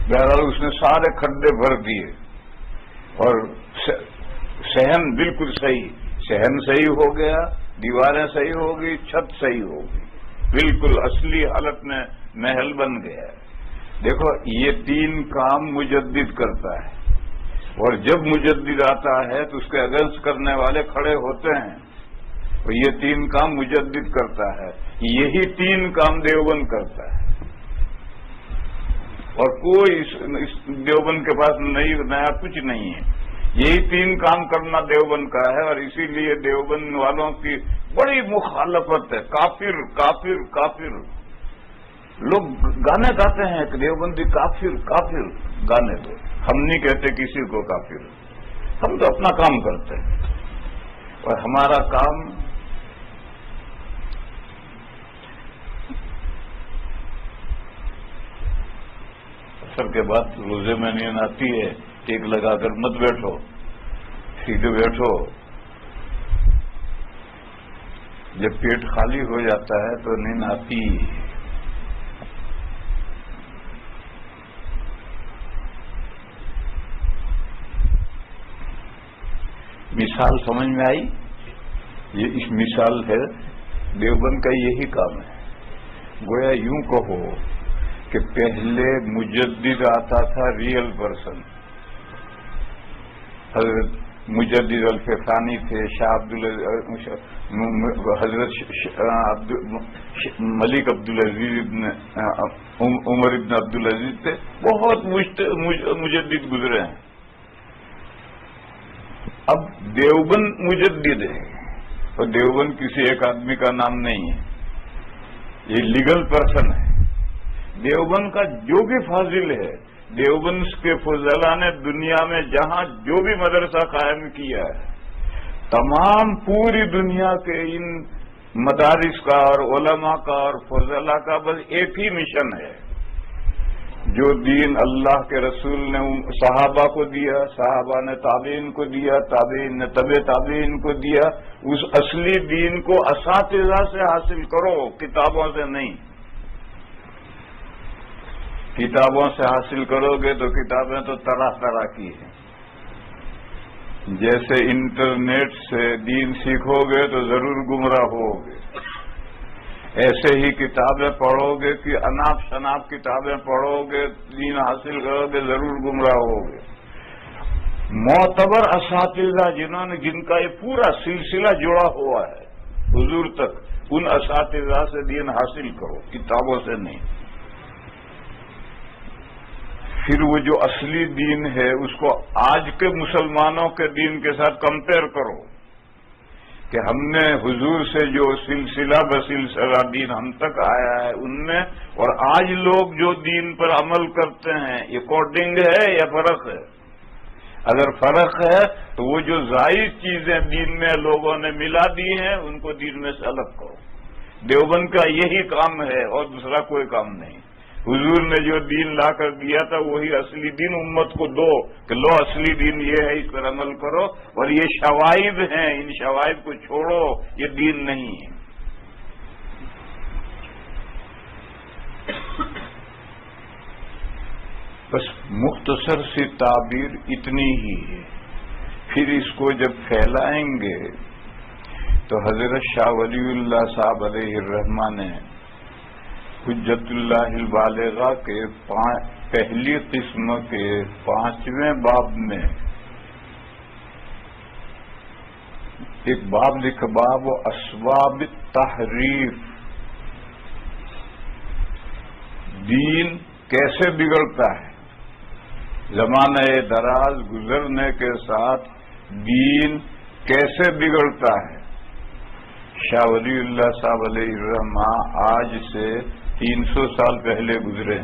بہرحال اس نے سارے کھڈے بھر دیے، اور صحن بالکل صحیح، صحن صحیح ہو گیا، دیواریں صحیح ہو گئی، چھت صحیح ہو گئی، بالکل اصلی حالت میں محل بن گیا۔ دیکھو یہ تین کام مجدد کرتا ہے، اور جب مجدد آتا ہے تو اس کے اگینسٹ کرنے والے کھڑے ہوتے ہیں، اور یہ تین کام مجدد کرتا ہے، یہی تین کام دیوبند کرتا ہے، اور کوئی اس دیوبند کے پاس نیا کچھ نہیں ہے، یہی تین کام کرنا دیوبند کا ہے، اور اسی لیے دیوبند والوں کی بڑی مخالفت ہے، کافر کافر کافر۔ لوگ گانے گاتے ہیں کہ دیوبندی کافر کافر، گانے دو، ہم نہیں کہتے کسی کو کافر، ہم تو اپنا کام کرتے ہیں، اور ہمارا کام اثر کے بعد روزے میں نیند آتی ہے، ٹیک لگا کر مت بیٹھو، سیدھے بیٹھو، جب پیٹ خالی ہو جاتا ہے تو نیند آتی۔ مثال سمجھ میں آئی؟ یہ اس مثال ہے، دیوبند کا یہی کام ہے۔ گویا یوں کہو کہ پہلے مجدد آتا تھا ریئل پرسن، حضرت مجدد الفسانی تھے، حضرت ملک عبدالعزیز عمر ابن عبدالعزیز تھے، بہت مجدد گزرے ہیں۔ اب دیوبند مجدد ہے، اور دیوبند کسی ایک آدمی کا نام نہیں ہے، یہ لیگل پرسن ہے۔ دیوبند کا جو بھی فاضل ہے، دیوبند کے فضلاء نے دنیا میں جہاں جو بھی مدرسہ قائم کیا ہے، تمام پوری دنیا کے ان مدارس کا اور علماء کا اور فضلاء کا بس ایک ہی مشن ہے، جو دین اللہ کے رسول نے صحابہ کو دیا، صحابہ نے تابعین کو دیا، تابعین نے تبع تابعین کو دیا، اس اصلی دین کو اساتذہ سے حاصل کرو، کتابوں سے نہیں۔ کتابوں سے حاصل کرو گے تو کتابیں تو طرح طرح کی ہیں، جیسے انٹرنیٹ سے دین سیکھو گے تو ضرور گمراہ ہوگے، ایسے ہی کتابیں پڑھو گے کہ اناپ شناپ کتابیں پڑھو گے، دین حاصل کرو گے، ضرور گمراہ ہوگے۔ معتبر اساتذہ جن کا یہ پورا سلسلہ جڑا ہوا ہے حضور تک، ان اساتذہ سے دین حاصل کرو، کتابوں سے نہیں۔ پھر وہ جو اصلی دین ہے اس کو آج کے مسلمانوں کے دین کے ساتھ کمپیئر کرو کہ ہم نے حضور سے جو سلسلہ بسلسلہ دین ہم تک آیا ہے ان میں، اور آج لوگ جو دین پر عمل کرتے ہیں، یہ کوڈنگ ہے یا فرق ہے؟ اگر فرق ہے تو وہ جو زائد چیزیں دین میں لوگوں نے ملا دی ہیں ان کو دین میں سے الگ کرو۔ دیوبند کا یہی کام ہے اور دوسرا کوئی کام نہیں۔ حضور نے جو دین لا کر دیا تھا وہی اصلی دین امت کو دو کہ لو اصلی دین یہ ہے، اس پر عمل کرو، اور یہ شوائب ہیں، ان شوائب کو چھوڑو، یہ دین نہیں ہے۔ بس مختصر سی تعبیر اتنی ہی ہے۔ پھر اس کو جب پھیلائیں گے تو حضرت شاہ ولی اللہ صاحب علیہ الرحمہ نے حجت اللہ البالغہ کے پہلی قسم کے 5ویں باب میں ایک باب لکھا، باب و اسباب التحریف، دین کیسے بگڑتا ہے۔ زمانہ دراز گزرنے کے ساتھ دین کیسے بگڑتا ہے۔ شاہ ولی اللہ صاحب علیہ الرحمہ آج سے 300 سال پہلے گزرے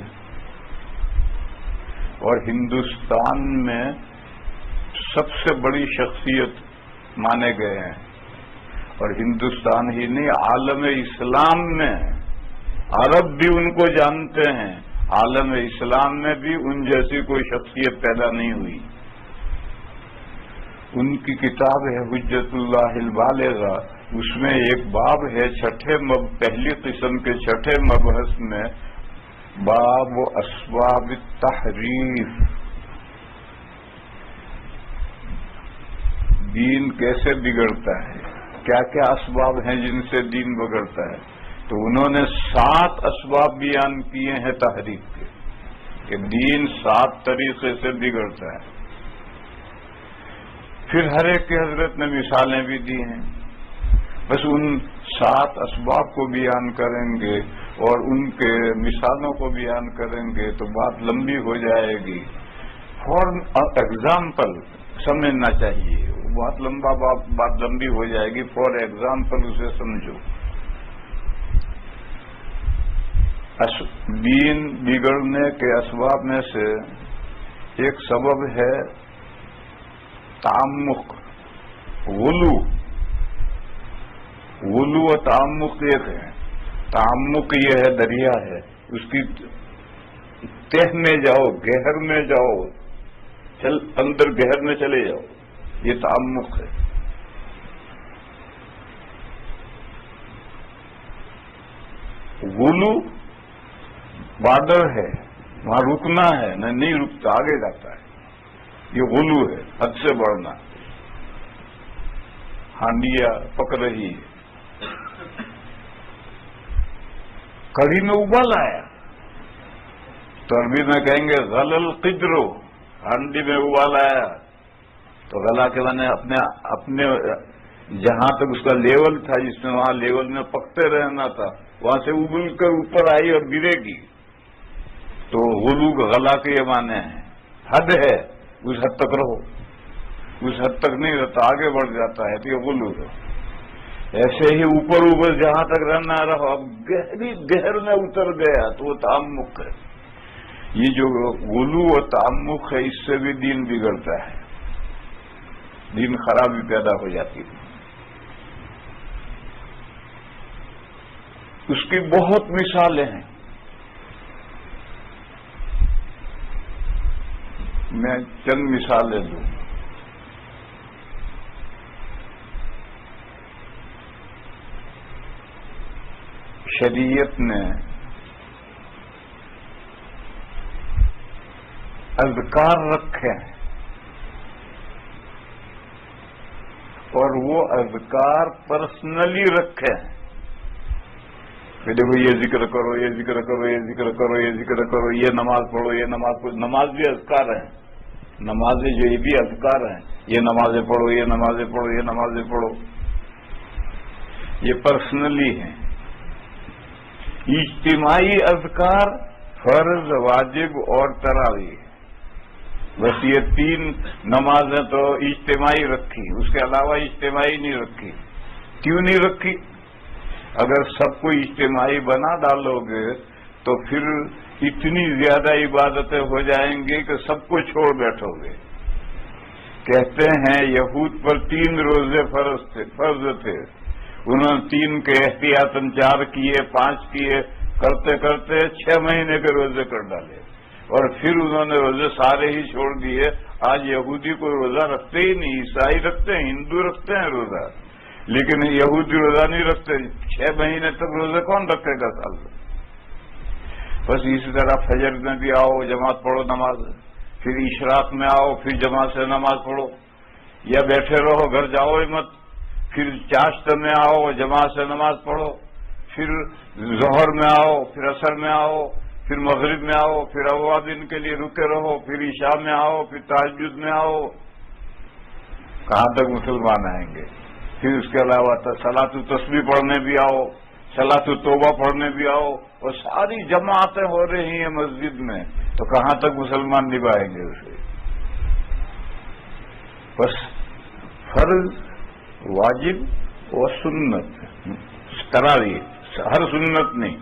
اور ہندوستان میں سب سے بڑی شخصیت مانے گئے ہیں، اور ہندوستان ہی نہیں عالم اسلام میں، عرب بھی ان کو جانتے ہیں، عالم اسلام میں بھی ان جیسی کوئی شخصیت پیدا نہیں ہوئی۔ ان کی کتاب ہے حجت اللہ البالغہ، اس میں ایک باب ہے پہلی قسم کے 6 مبحث میں، باب و اسباب التحریف، دین کیسے بگڑتا ہے، کیا کیا اسباب ہیں جن سے دین بگڑتا ہے۔ تو انہوں نے 7 اسباب بیان کیے ہیں تحریف کے کہ دین 7 طریقے سے بگڑتا ہے۔ پھر ہر ایک کے حضرت نے مثالیں بھی دی ہیں، بس ان 7 اسباب کو بیان کریں گے اور ان کے مثالوں کو بیان کریں گے تو بات لمبی ہو جائے گی۔ فار ایگزامپل سمجھنا چاہیے، بہت لمبا بات لمبی ہو جائے گی، فار ایگزامپل اسے سمجھو۔ دین بگڑنے کے اسباب میں سے ایک سبب ہے تعمق، غلو و تعمق ایک ہے۔ تعمق یہ ہے دریا ہے، اس کی تہ میں جاؤ، گہر میں جاؤ، اندر گہر میں چلے جاؤ، یہ تعمق ہے۔ غلو بارڈر ہے، وہاں رکنا ہے، نہیں رکتا، آگے جاتا ہے، یہ غلو ہے، حد سے بڑھنا۔ ہانڈیا پک رہی ہے، کڑھی میں ابال آیا تو عربی میں کہیں گے غل القدر، ہانڈی میں ابال آیا تو غلا کے معنی اپنے جہاں تک اس کا لیول تھا، جس میں وہاں لیول میں پکتے رہنا تھا، وہاں سے ابل کر اوپر آئی اور گرے گی، تو غلو غلا کے یہ معنی ہیں، حد ہے، اس حد تک رہو، اس حد تک نہیں رہتا، آگے بڑھ جاتا ہے تو یہ غلو ہے۔ ایسے ہی اوپر جہاں تک رہنا رہو، اب گہری گہر میں اتر گیا تو وہ تعمق ہے۔ یہ جو غلو و تعمق ہے اس سے بھی دین بگڑتا ہے، دین خرابی پیدا ہو جاتی ہے۔ اس کی بہت مثالیں ہیں، میں چند مثالیں دوں۔ شریعت نے اذکار رکھے ہیں، اور وہ اذکار پرسنلی رکھے ہیں کہ دیکھو یہ ذکر کرو، یہ ذکر کرو، یہ ذکر کرو، یہ ذکر کرو، یہ نماز پڑھو، یہ نماز پڑھو. نماز بھی اذکار ہیں، نمازیں جو یہ بھی اذکار ہیں، یہ نمازیں پڑھو، یہ نمازیں پڑھو، یہ نمازیں پڑھو. یہ پرسنلی ہیں. اجتماعی اذکار فرض، واجب اور تراویح، بس یہ 3 نمازیں تو اجتماعی رکھی، اس کے علاوہ اجتماعی نہیں رکھی. کیوں نہیں رکھی؟ اگر سب کو اجتماعی بنا ڈالو گے تو پھر اتنی زیادہ عبادتیں ہو جائیں گی کہ سب کو چھوڑ بیٹھو گے. کہتے ہیں یہود پر 3 روزے فرض تھے، انہوں نے 3 کے احتیاطاً 4 کیے، 5 کیے، کرتے کرتے 6 مہینے کے روزے کر ڈالے، اور پھر انہوں نے روزے سارے ہی چھوڑ دیے. آج یہودی کوئی روزہ رکھتے ہی نہیں، عیسائی رکھتے ہیں، ہندو رکھتے ہیں روزہ، لیکن یہودی روزہ نہیں رکھتے. 6 مہینے تک روزے کون رکھے گا سال میں؟ بس اسی طرح فجر میں بھی آؤ جماعت پڑھو نماز، پھر اشراق میں آؤ پھر جماعت سے نماز پڑھو، یا بیٹھے رہو گھر جاؤ ہی مت. پھر چاشت میں آؤ جماعت سے نماز پڑھو، پھر ظہر میں آؤ، پھر عصر میں آؤ، پھر مغرب میں آؤ، پھر اوابین کے لیے رکے رہو، پھر عشاء میں آؤ، پھر تہجد میں آؤ. کہاں تک مسلمان آئیں گے؟ پھر اس کے علاوہ صلاۃ التسبیح پڑھنے بھی آؤ، صلاۃ التوبہ پڑھنے بھی آؤ، اور ساری جماعتیں ہو رہی ہیں مسجد میں، تو کہاں تک مسلمان نبھائیں گے اسے؟ بس فرض، واجب اور سنت، تراویح، ہر سنت نہیں،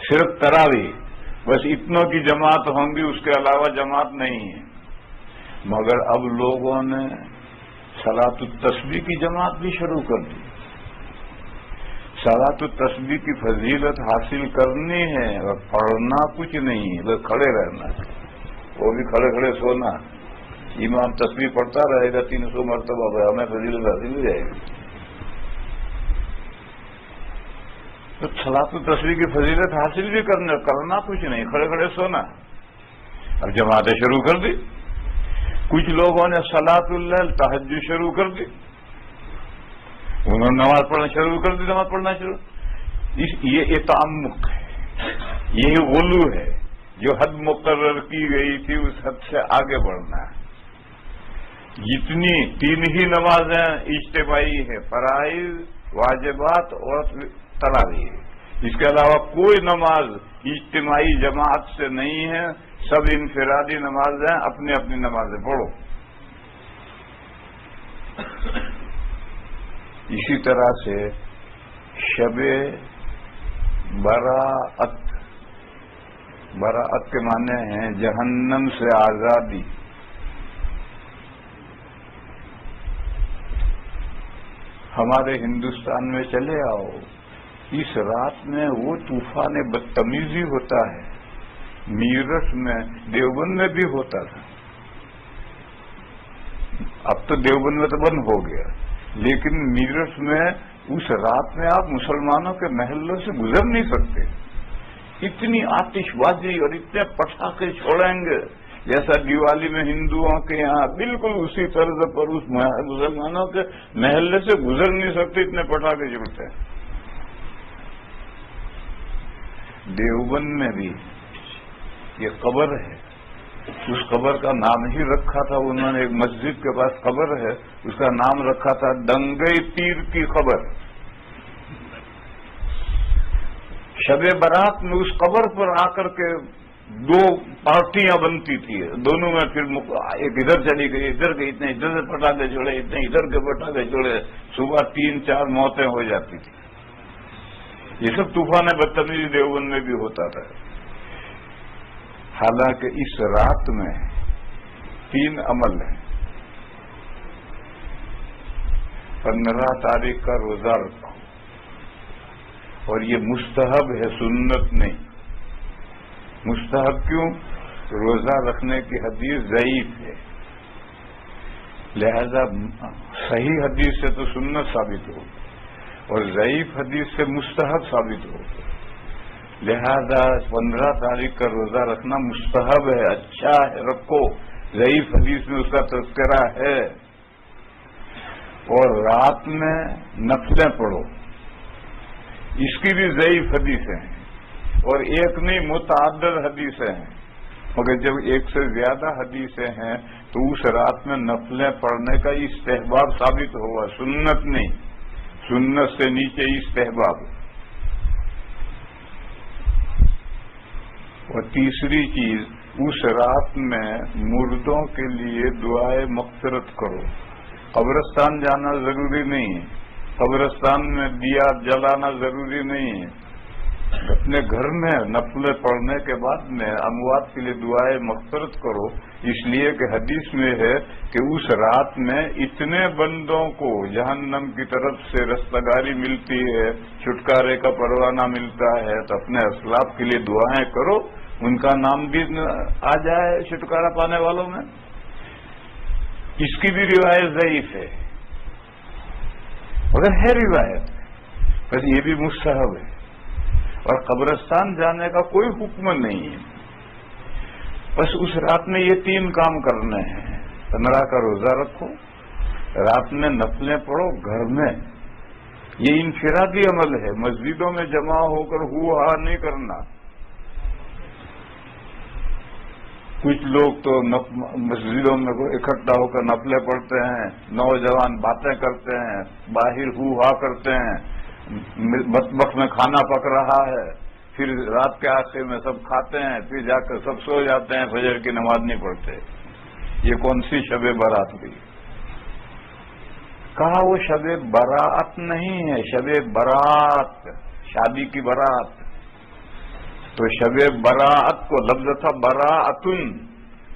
صرف تراویح، بس اتنوں کی جماعت ہوں گی، اس کے علاوہ جماعت نہیں ہے. مگر اب لوگوں نے صلاۃ التسبیح کی جماعت بھی شروع کر دی. صلاۃ التسبیح کی فضیلت حاصل کرنی ہے اور پڑھنا کچھ نہیں ہے، بس کھڑے رہنا ہے، وہ بھی کھڑے کھڑے سونا. امام تسبیح پڑھتا رہے گا 300 مرتبہ، ہمیں فضیلت حاصل ہو جائے گی. تو صلاۃ التسبیح کی فضیلت حاصل بھی کرنا کچھ نہیں، کھڑے کھڑے سونا. اب جماعتیں شروع کر دی، کچھ لوگوں نے صلاۃ اللیل تہجد شروع کر دی، انہوں نے نماز پڑھنا شروع کر دی، نماز پڑھنا شروع. یہ تعمق ہے، یہی غلو ہے. جو حد مقرر کی گئی تھی اس حد سے آگے بڑھنا ہے. جتنی 3 ہی نمازیں اجتماعی ہے، فرائض، واجبات اور تراویح، اس کے علاوہ کوئی نماز اجتماعی جماعت سے نہیں ہے. سب انفرادی نمازیں، اپنی اپنی نمازیں پڑھو. اسی طرح سے شب براءت، براءت کے معنی ہیں جہنم سے آزادی. ہمارے ہندوستان میں چلے آؤ، اس رات میں وہ طوفان بدتمیزی ہوتا ہے. میرٹھ میں، دیوبند میں بھی ہوتا تھا، اب تو دیوبند میں تو بند ہو گیا، لیکن میرٹھ میں اس رات میں آپ مسلمانوں کے محلوں سے گزر نہیں سکتے. اتنی آتش بازی اور اتنے پٹاخے چھوڑیں گے جیسا دیوالی میں ہندوؤں کے یہاں، بالکل اسی طرز پر اس مسلمانوں کے محلے سے گزر نہیں سکتے، اتنے پٹاخے چھوڑتے ہیں. دیوبند میں بھی یہ قبر ہے، اس قبر کا نام ہی رکھا تھا انہوں نے، ایک مسجد کے پاس قبر ہے، اس کا نام رکھا تھا دنگئی تیر کی قبر. شب برات میں اس قبر پر آ کر کے 2 پارٹیاں بنتی تھی، دونوں میں پھر ایک ادھر چلی گئی، ادھر گئی، اتنے ادھر سے پٹاخے چھوڑے، اتنے ادھر کے پٹاخے چھوڑے، صبح 3-4 موتیں ہو جاتی تھی. یہ سب طوفان بدتمیزی دیوبند میں بھی ہوتا تھا. حالانکہ اس رات میں 3 عمل ہیں. 15 تاریخ کا روزہ رکھو، اور یہ مستحب ہے، سنت نہیں. مستحب کیوں؟ روزہ رکھنے کی حدیث ضعیف ہے، لہذا صحیح حدیث سے تو سنت ثابت ہو، اور ضعیف حدیث سے مستحب ثابت ہو. لہذا 15 تاریخ کا روزہ رکھنا مستحب ہے، اچھا ہے، رکھو. ضعیف حدیث میں اس کا تذکرہ ہے. اور رات میں نفلیں پڑھو، اس کی بھی ضعیف حدیثیں ہیں، اور ایک نہیں متعدد حدیثیں ہیں، مگر جب ایک سے زیادہ حدیثیں ہیں تو اس رات میں نفلیں پڑھنے کا استحباب ثابت ہوا، سنت نہیں، سنت سے نیچے استحباب۔ اور تیسری چیز، اس رات میں مردوں کے لیے دعائے مغفرت کرو۔ قبرستان جانا ضروری نہیں ہے، قبرستان میں دیا جلانا ضروری نہیں ہے، اپنے گھر میں نفلیں پڑھنے کے بعد میں اموات کے لیے دعائے مغفرت کرو، اس لیے کہ حدیث میں ہے کہ اس رات میں اتنے بندوں کو جہنم کی طرف سے رستگاری ملتی ہے، چھٹکارے کا پروانہ ملتا ہے، تو اپنے اسلاف کے لیے دعائیں کرو، ان کا نام بھی آ جائے چھٹکارا پانے والوں میں۔ اس کی بھی روایت ضعیف ہے، مگر ہے روایت، بس یہ بھی مستحب ہے، اور قبرستان جانے کا کوئی حکم نہیں ہے، بس اس رات میں یہ 3 کام کرنے ہیں۔ 15 کا روزہ رکھو، رات میں نفلیں پڑھو گھر میں، یہ انفرادی عمل ہے، مسجدوں میں جمع ہو کر ہو ہا نہیں کرنا۔ کچھ لوگ تو مسجدوں میں اکٹھا ہو کر نفلیں پڑھتے ہیں، نوجوان باتیں کرتے ہیں، باہر ہو ہا کرتے ہیں، مطبخ میں کھانا پک رہا ہے، پھر رات کے آخر میں سب کھاتے ہیں، پھر جا کر سب سو جاتے ہیں، فجر کی نماز نہیں پڑھتے۔ یہ کون سی شب برات ہوئی؟ کہا وہ شب برات نہیں ہے، شب برات، شادی کی برات۔ تو شب برات کو لفظ تھا براعتن،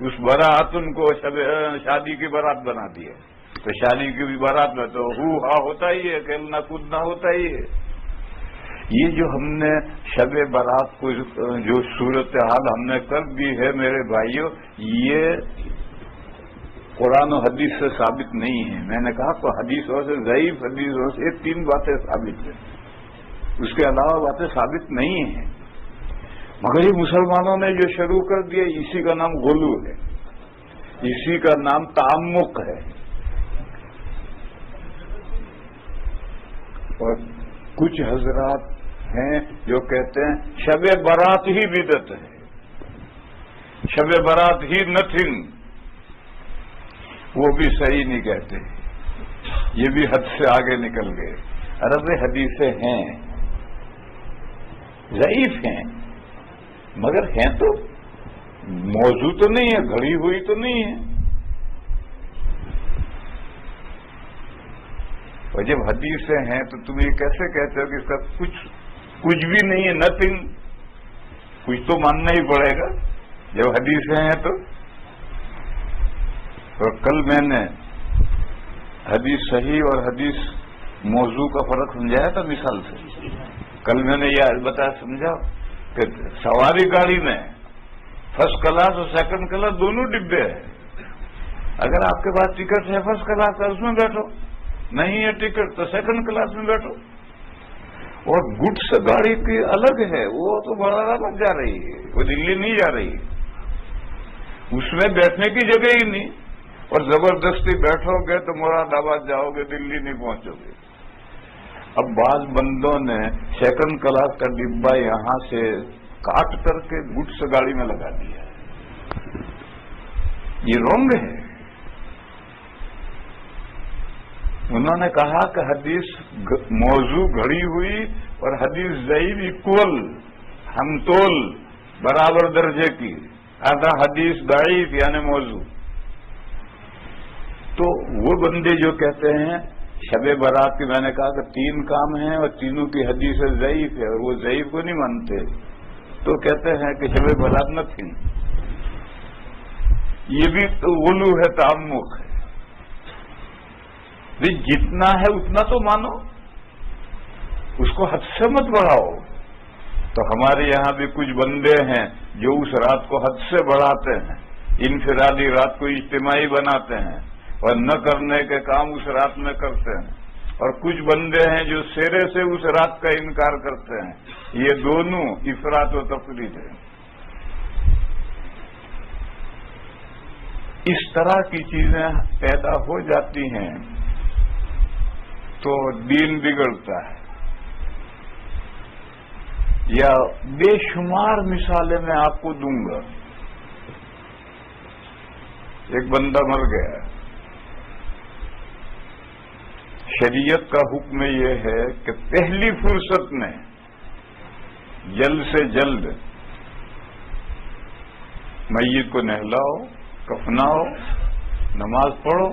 اس براعتن کو شادی کی برات بنا دیا۔ تو شادی کی برات میں تو ہو ہا ہوتا ہی ہے، کھیلنا کودنا ہوتا ہی ہے۔ یہ جو ہم نے شب برات کو جو صورتحال ہم نے کر دی ہے میرے بھائیوں، یہ قرآن و حدیث سے ثابت نہیں ہے۔ میں نے کہا تو حدیثوں سے، ضعیف حدیثوں سے 3 باتیں ثابت ہیں، اس کے علاوہ باتیں ثابت نہیں ہیں، مگر یہ مسلمانوں نے جو شروع کر دیا، اسی کا نام غلو ہے، اسی کا نام تعمق ہے۔ اور کچھ حضرات ہیں جو کہتے ہیں شب برات ہی بدعت ہے، شب برات ہی نتھنگ، وہ بھی صحیح نہیں کہتے، یہ بھی حد سے آگے نکل گئے۔ عرب حدیثیں ہیں، ضعیف ہیں، مگر ہیں تو موضوع تو نہیں ہے، گھڑی ہوئی تو نہیں ہے۔ اور جب حدیثیں ہیں تو تم یہ کیسے کہتے ہو کہ اس کا کچھ بھی نہیں ہے، نتھنگ؟ کچھ تو ماننا ہی پڑے گا جب حدیثیں ہیں تو۔ اور کل میں نے حدیث صحیح اور حدیث موضوع کا فرق سمجھایا تھا مثال سے۔ کل میں نے یہ بتایا سمجھا کہ سواری گاڑی میں فرسٹ کلاس اور سیکنڈ کلاس دونوں ڈبے ہیں۔ اگر آپ کے پاس ٹکٹ ہے فرسٹ کلاس کا، اس میں بیٹھو، نہیں ہے ٹکٹ تو سیکنڈ کلاس میں بیٹھو۔ اور گڈس گاڑی کی الگ ہے، وہ تو بڑا الگ جا رہی ہے، وہ دلی نہیں جا رہی، اس میں بیٹھنے کی جگہ ہی نہیں، اور زبردستی بیٹھو گے تو مراد آباد جاؤ گے، دلی نہیں پہنچو گے۔ اب بعض بندوں نے سیکنڈ کلاس کا ڈبہ یہاں سے کاٹ کر کے گڈس گاڑی میں لگا دیا، یہ رونگ ہے۔ انہوں نے کہا کہ حدیث موضوع گھڑی ہوئی اور حدیث ضعیف ایکول، ہم تول، برابر درجے کی، آدھا حدیث ضعیف یعنی موضوع۔ تو وہ بندے جو کہتے ہیں شب برات کی، میں نے کہا کہ 3 کام ہیں اور تینوں کی حدیث ضعیف ہے، اور وہ ضعیف کو نہیں مانتے، تو کہتے ہیں کہ شب برات نہ تھی۔ یہ بھی غلو ہے، تعمق ہے۔ جتنا ہے اتنا تو مانو، اس کو حد سے مت بڑھاؤ۔ تو ہمارے یہاں بھی کچھ بندے ہیں جو اس رات کو حد سے بڑھاتے ہیں، انفرادی رات کو اجتماعی بناتے ہیں، اور نہ کرنے کے کام اس رات میں کرتے ہیں، اور کچھ بندے ہیں جو سرے سے اس رات کا انکار کرتے ہیں۔ یہ دونوں افراط و تفریط ہے۔ اس طرح کی چیزیں پیدا ہو جاتی ہیں تو دین بگڑتا ہے. یا بے شمار مثالیں میں آپ کو دوں گا. ایک بندہ مر گیا، شریعت کا حکم یہ ہے کہ پہلی فرصت میں جلد سے جلد میت کو نہلاؤ، کفناؤ، نماز پڑھو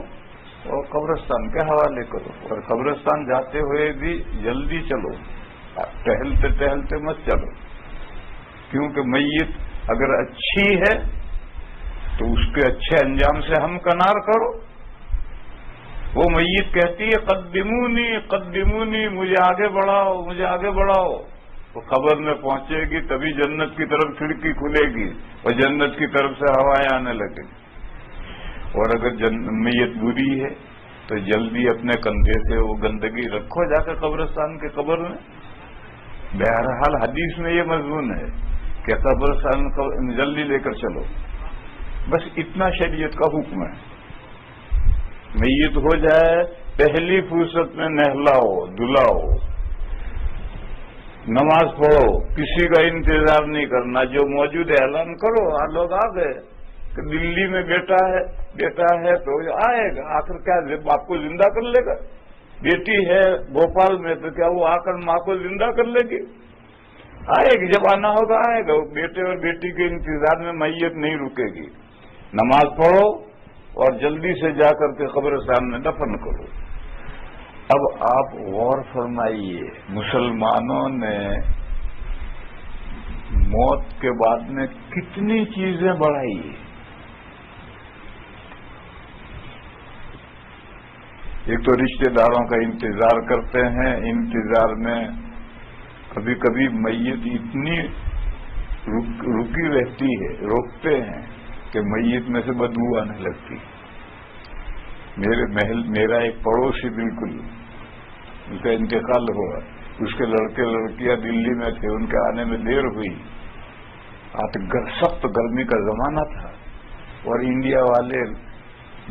اور قبرستان کے حوالے کرو. اور قبرستان جاتے ہوئے بھی جلدی چلو، ٹہلتے ٹہلتے مت چلو، کیونکہ میت اگر اچھی ہے تو اس کے اچھے انجام سے ہم کنار کرو. وہ میت کہتی ہے قدمونی قدمونی، مجھے آگے بڑھاؤ مجھے آگے بڑھاؤ. وہ قبر میں پہنچے گی تبھی جنت کی طرف کھڑکی کھلے گی اور جنت کی طرف سے ہوائیں آنے لگے گی. اور اگر میت بری ہے تو جلدی اپنے کندھے سے وہ گندگی رکھو جا کے قبرستان کے قبر میں. بہرحال حدیث میں یہ مضمون ہے کہ قبرستان جلدی لے کر چلو. بس اتنا شریعت کا حکم ہے. میت ہو جائے پہلی فرصت میں نہلاؤ دھلاؤ، نماز پڑھو، کسی کا انتظار نہیں کرنا. جو موجود ہے اعلان کرو. لوگ آ گئے کہ دلی میں بیٹا ہے تو آئے گا. آخر کیا باپ کو زندہ کر لے گا؟ بیٹی ہے بھوپال میں تو کیا وہ آ کر ماں کو زندہ کر لے گی؟ آئے گی، جب آنا ہوگا آئے گا. بیٹے اور بیٹی کے انتظار میں میت نہیں رکے گی. نماز پڑھو اور جلدی سے جا کر کے قبرستان میں دفن کرو. اب آپ غور فرمائیے، مسلمانوں نے موت کے بعد میں کتنی چیزیں بڑھائی. ایک تو رشتہ داروں کا انتظار کرتے ہیں، انتظار میں کبھی کبھی میت اتنی رکی رہتی ہے، روکتے ہیں کہ میت میں سے بدبو آنے لگتی. میرا ایک پڑوسی بالکل، اس کا انتقال ہوا. اس کے لڑکے لڑکیاں دلی میں تھے، ان کے آنے میں دیر ہوئی. سخت گرمی کا زمانہ تھا اور انڈیا والے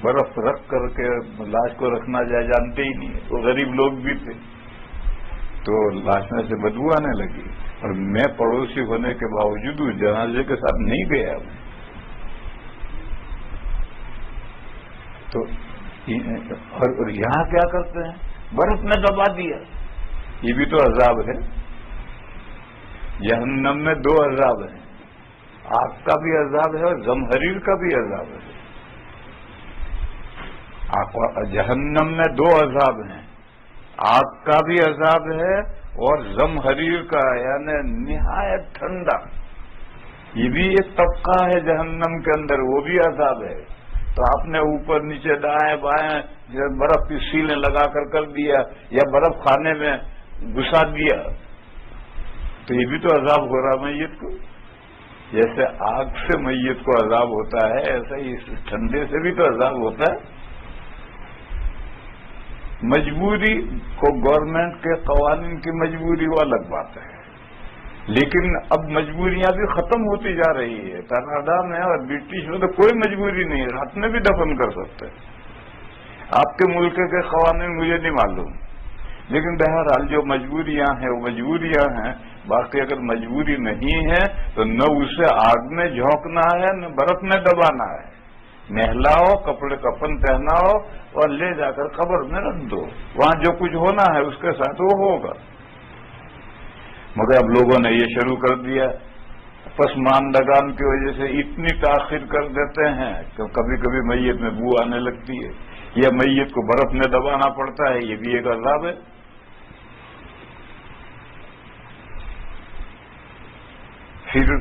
برف رکھ کر کے لاش کو رکھنا جانتے ہی نہیں. وہ غریب لوگ بھی تھے تو لاش میں سے بدبو آنے لگی. اور میں پڑوسی ہونے کے باوجود اس جنازے کے ساتھ نہیں گیا. تو اور یہاں کیا کرتے ہیں؟ برف میں دبا دیا. یہ بھی تو عذاب ہے. جہنم میں 2 عذاب ہیں، آگ کا بھی عذاب ہے اور زمہریر کا بھی عذاب ہے. جہنم میں 2 عذاب ہیں، آگ کا بھی عذاب ہے اور زمہریر کا، یعنی نہایت ٹھنڈا. یہ بھی ایک طبقہ ہے جہنم کے اندر، وہ بھی عذاب ہے. تو آپ نے اوپر نیچے دائیں بائیں برف کی سیلیں لگا کر دیا یا برف خانے میں گھسا دیا تو یہ بھی تو عذاب ہو رہا میت کو. جیسے آگ سے میت کو عذاب ہوتا ہے ایسا ہی اس ٹھنڈے سے بھی تو عذاب ہوتا ہے. مجبوری کو گورنمنٹ کے قوانین کی مجبوری وہ الگ بات ہے، لیکن اب مجبوریاں بھی ختم ہوتی جا رہی ہے. کینیڈا میں اور برٹش میں تو کوئی مجبوری نہیں ہے، رات میں بھی دفن کر سکتے. آپ کے ملک کے قوانین مجھے نہیں معلوم، لیکن بہرحال جو مجبوریاں ہیں وہ مجبوریاں ہیں. باقی اگر مجبوری نہیں ہے تو نہ اسے آگ میں جھونکنا ہے نہ برف میں دبانا ہے. نہلاؤ، کپڑے کفن پہناؤ اور لے جا کر قبر میں رکھ دو. وہاں جو کچھ ہونا ہے اس کے ساتھ وہ ہوگا. مگر اب لوگوں نے یہ شروع کر دیا، پسماندگان کی وجہ سے اتنی تاخیر کر دیتے ہیں کہ کبھی کبھی میت میں بو آنے لگتی ہے یا میت کو برف میں دبانا پڑتا ہے. یہ بھی ایک عذاب ہے. پھر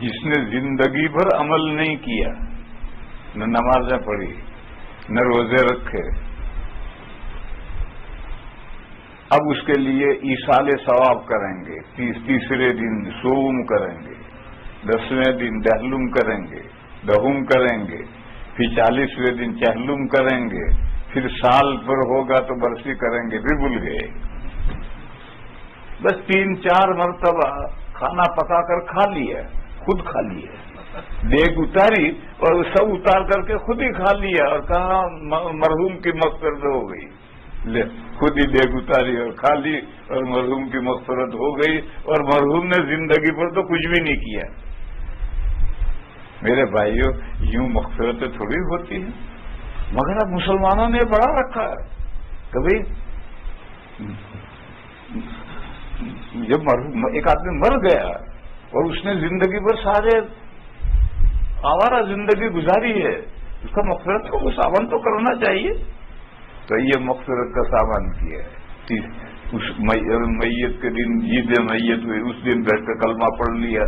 جس نے زندگی بھر عمل نہیں کیا، نہ نمازیں پڑھی نہ روزے رکھے، اب اس کے لیے ایصال ثواب کریں گے. تیسرے دن صوم کریں گے، 10ویں دن دہلم کریں گے، دہم کریں گے، پھر 40ویں دن چہلم کریں گے، پھر سال پر ہوگا تو برسی کریں گے. پھر بھول گئے. بس 3-4 مرتبہ کھانا پکا کر کھا لیا، خود کھا لیا، دیگ اتاری اور سب اتار کر کے خود ہی کھا لیا اور کہا مرحوم کی مغفرت ہو گئی. لے خود ہی دیکھ اتاری اور کھا لی اور مرحوم کی مغفرت ہو گئی، اور مرحوم نے زندگی پر تو کچھ بھی نہیں کیا۔ میرے بھائیوں، یوں مغفرتیں تھوڑی ہوتی ہیں، مگر اب مسلمانوں نے بڑا رکھا ہے کہ بھائی جب ایک آدمی مر گیا اور اس نے زندگی پر سارے آوارہ زندگی گزاری ہے، اس کا مغفرت کو سامان تو کرنا چاہیے۔ تو یہ مغفرت کا سامان کیا ہے۔ اس میت کے دن عید میت ہوئی، اس دن بیٹھ کر کلمہ پڑھ لیا،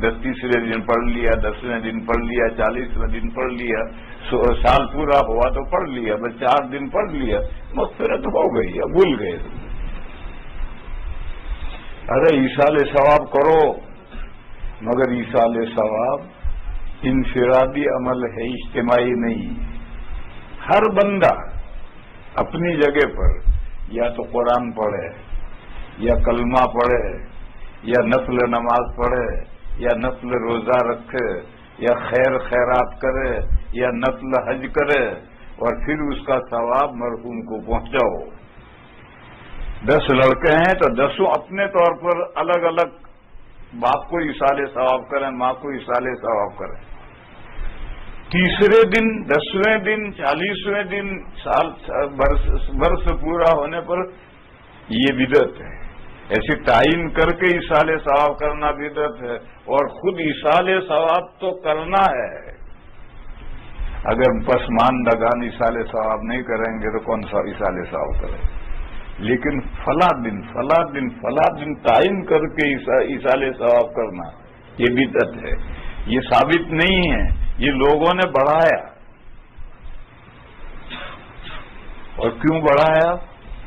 30ویں دن پڑھ لیا، 10ویں دن پڑھ لیا، 40ویں دن پڑھ لیا، سال پورا ہوا تو پڑھ لیا، بس 4 دن پڑھ لیا، مغفرت ہو گئی، اب بھول گئے۔ ارے ایصال ثواب کرو، مگر ایصال ثواب انفرادی عمل ہے، اجتماعی نہیں۔ ہر بندہ اپنی جگہ پر یا تو قرآن پڑھے، یا کلمہ پڑھے، یا نفل نماز پڑھے، یا نفل روزہ رکھے، یا خیر خیرات کرے، یا نفل حج کرے، اور پھر اس کا ثواب مرحوم کو پہنچاؤ۔ 10 لڑکے ہیں تو 10 اپنے طور پر الگ الگ باپ کو ایصال ثواب کریں، ماں کو ایصال ثواب کریں۔ تیسرے دن، 10ویں دن، 40ویں دن، برس پورا ہونے پر یہ بدعت ہے۔ ایسی تعین کر کے ایصال ثواب کرنا بدعت ہے، اور خود ایصال ثواب تو کرنا ہے۔ اگر پسماندگان ایصال ثواب نہیں کریں گے تو کون سا ایصال ثواب کریں؟ لیکن فلاں دن تعین کر کے ایصال ثواب کرنا یہ بدعت ہے، یہ ثابت نہیں ہے، یہ لوگوں نے بڑھایا۔ اور کیوں بڑھایا؟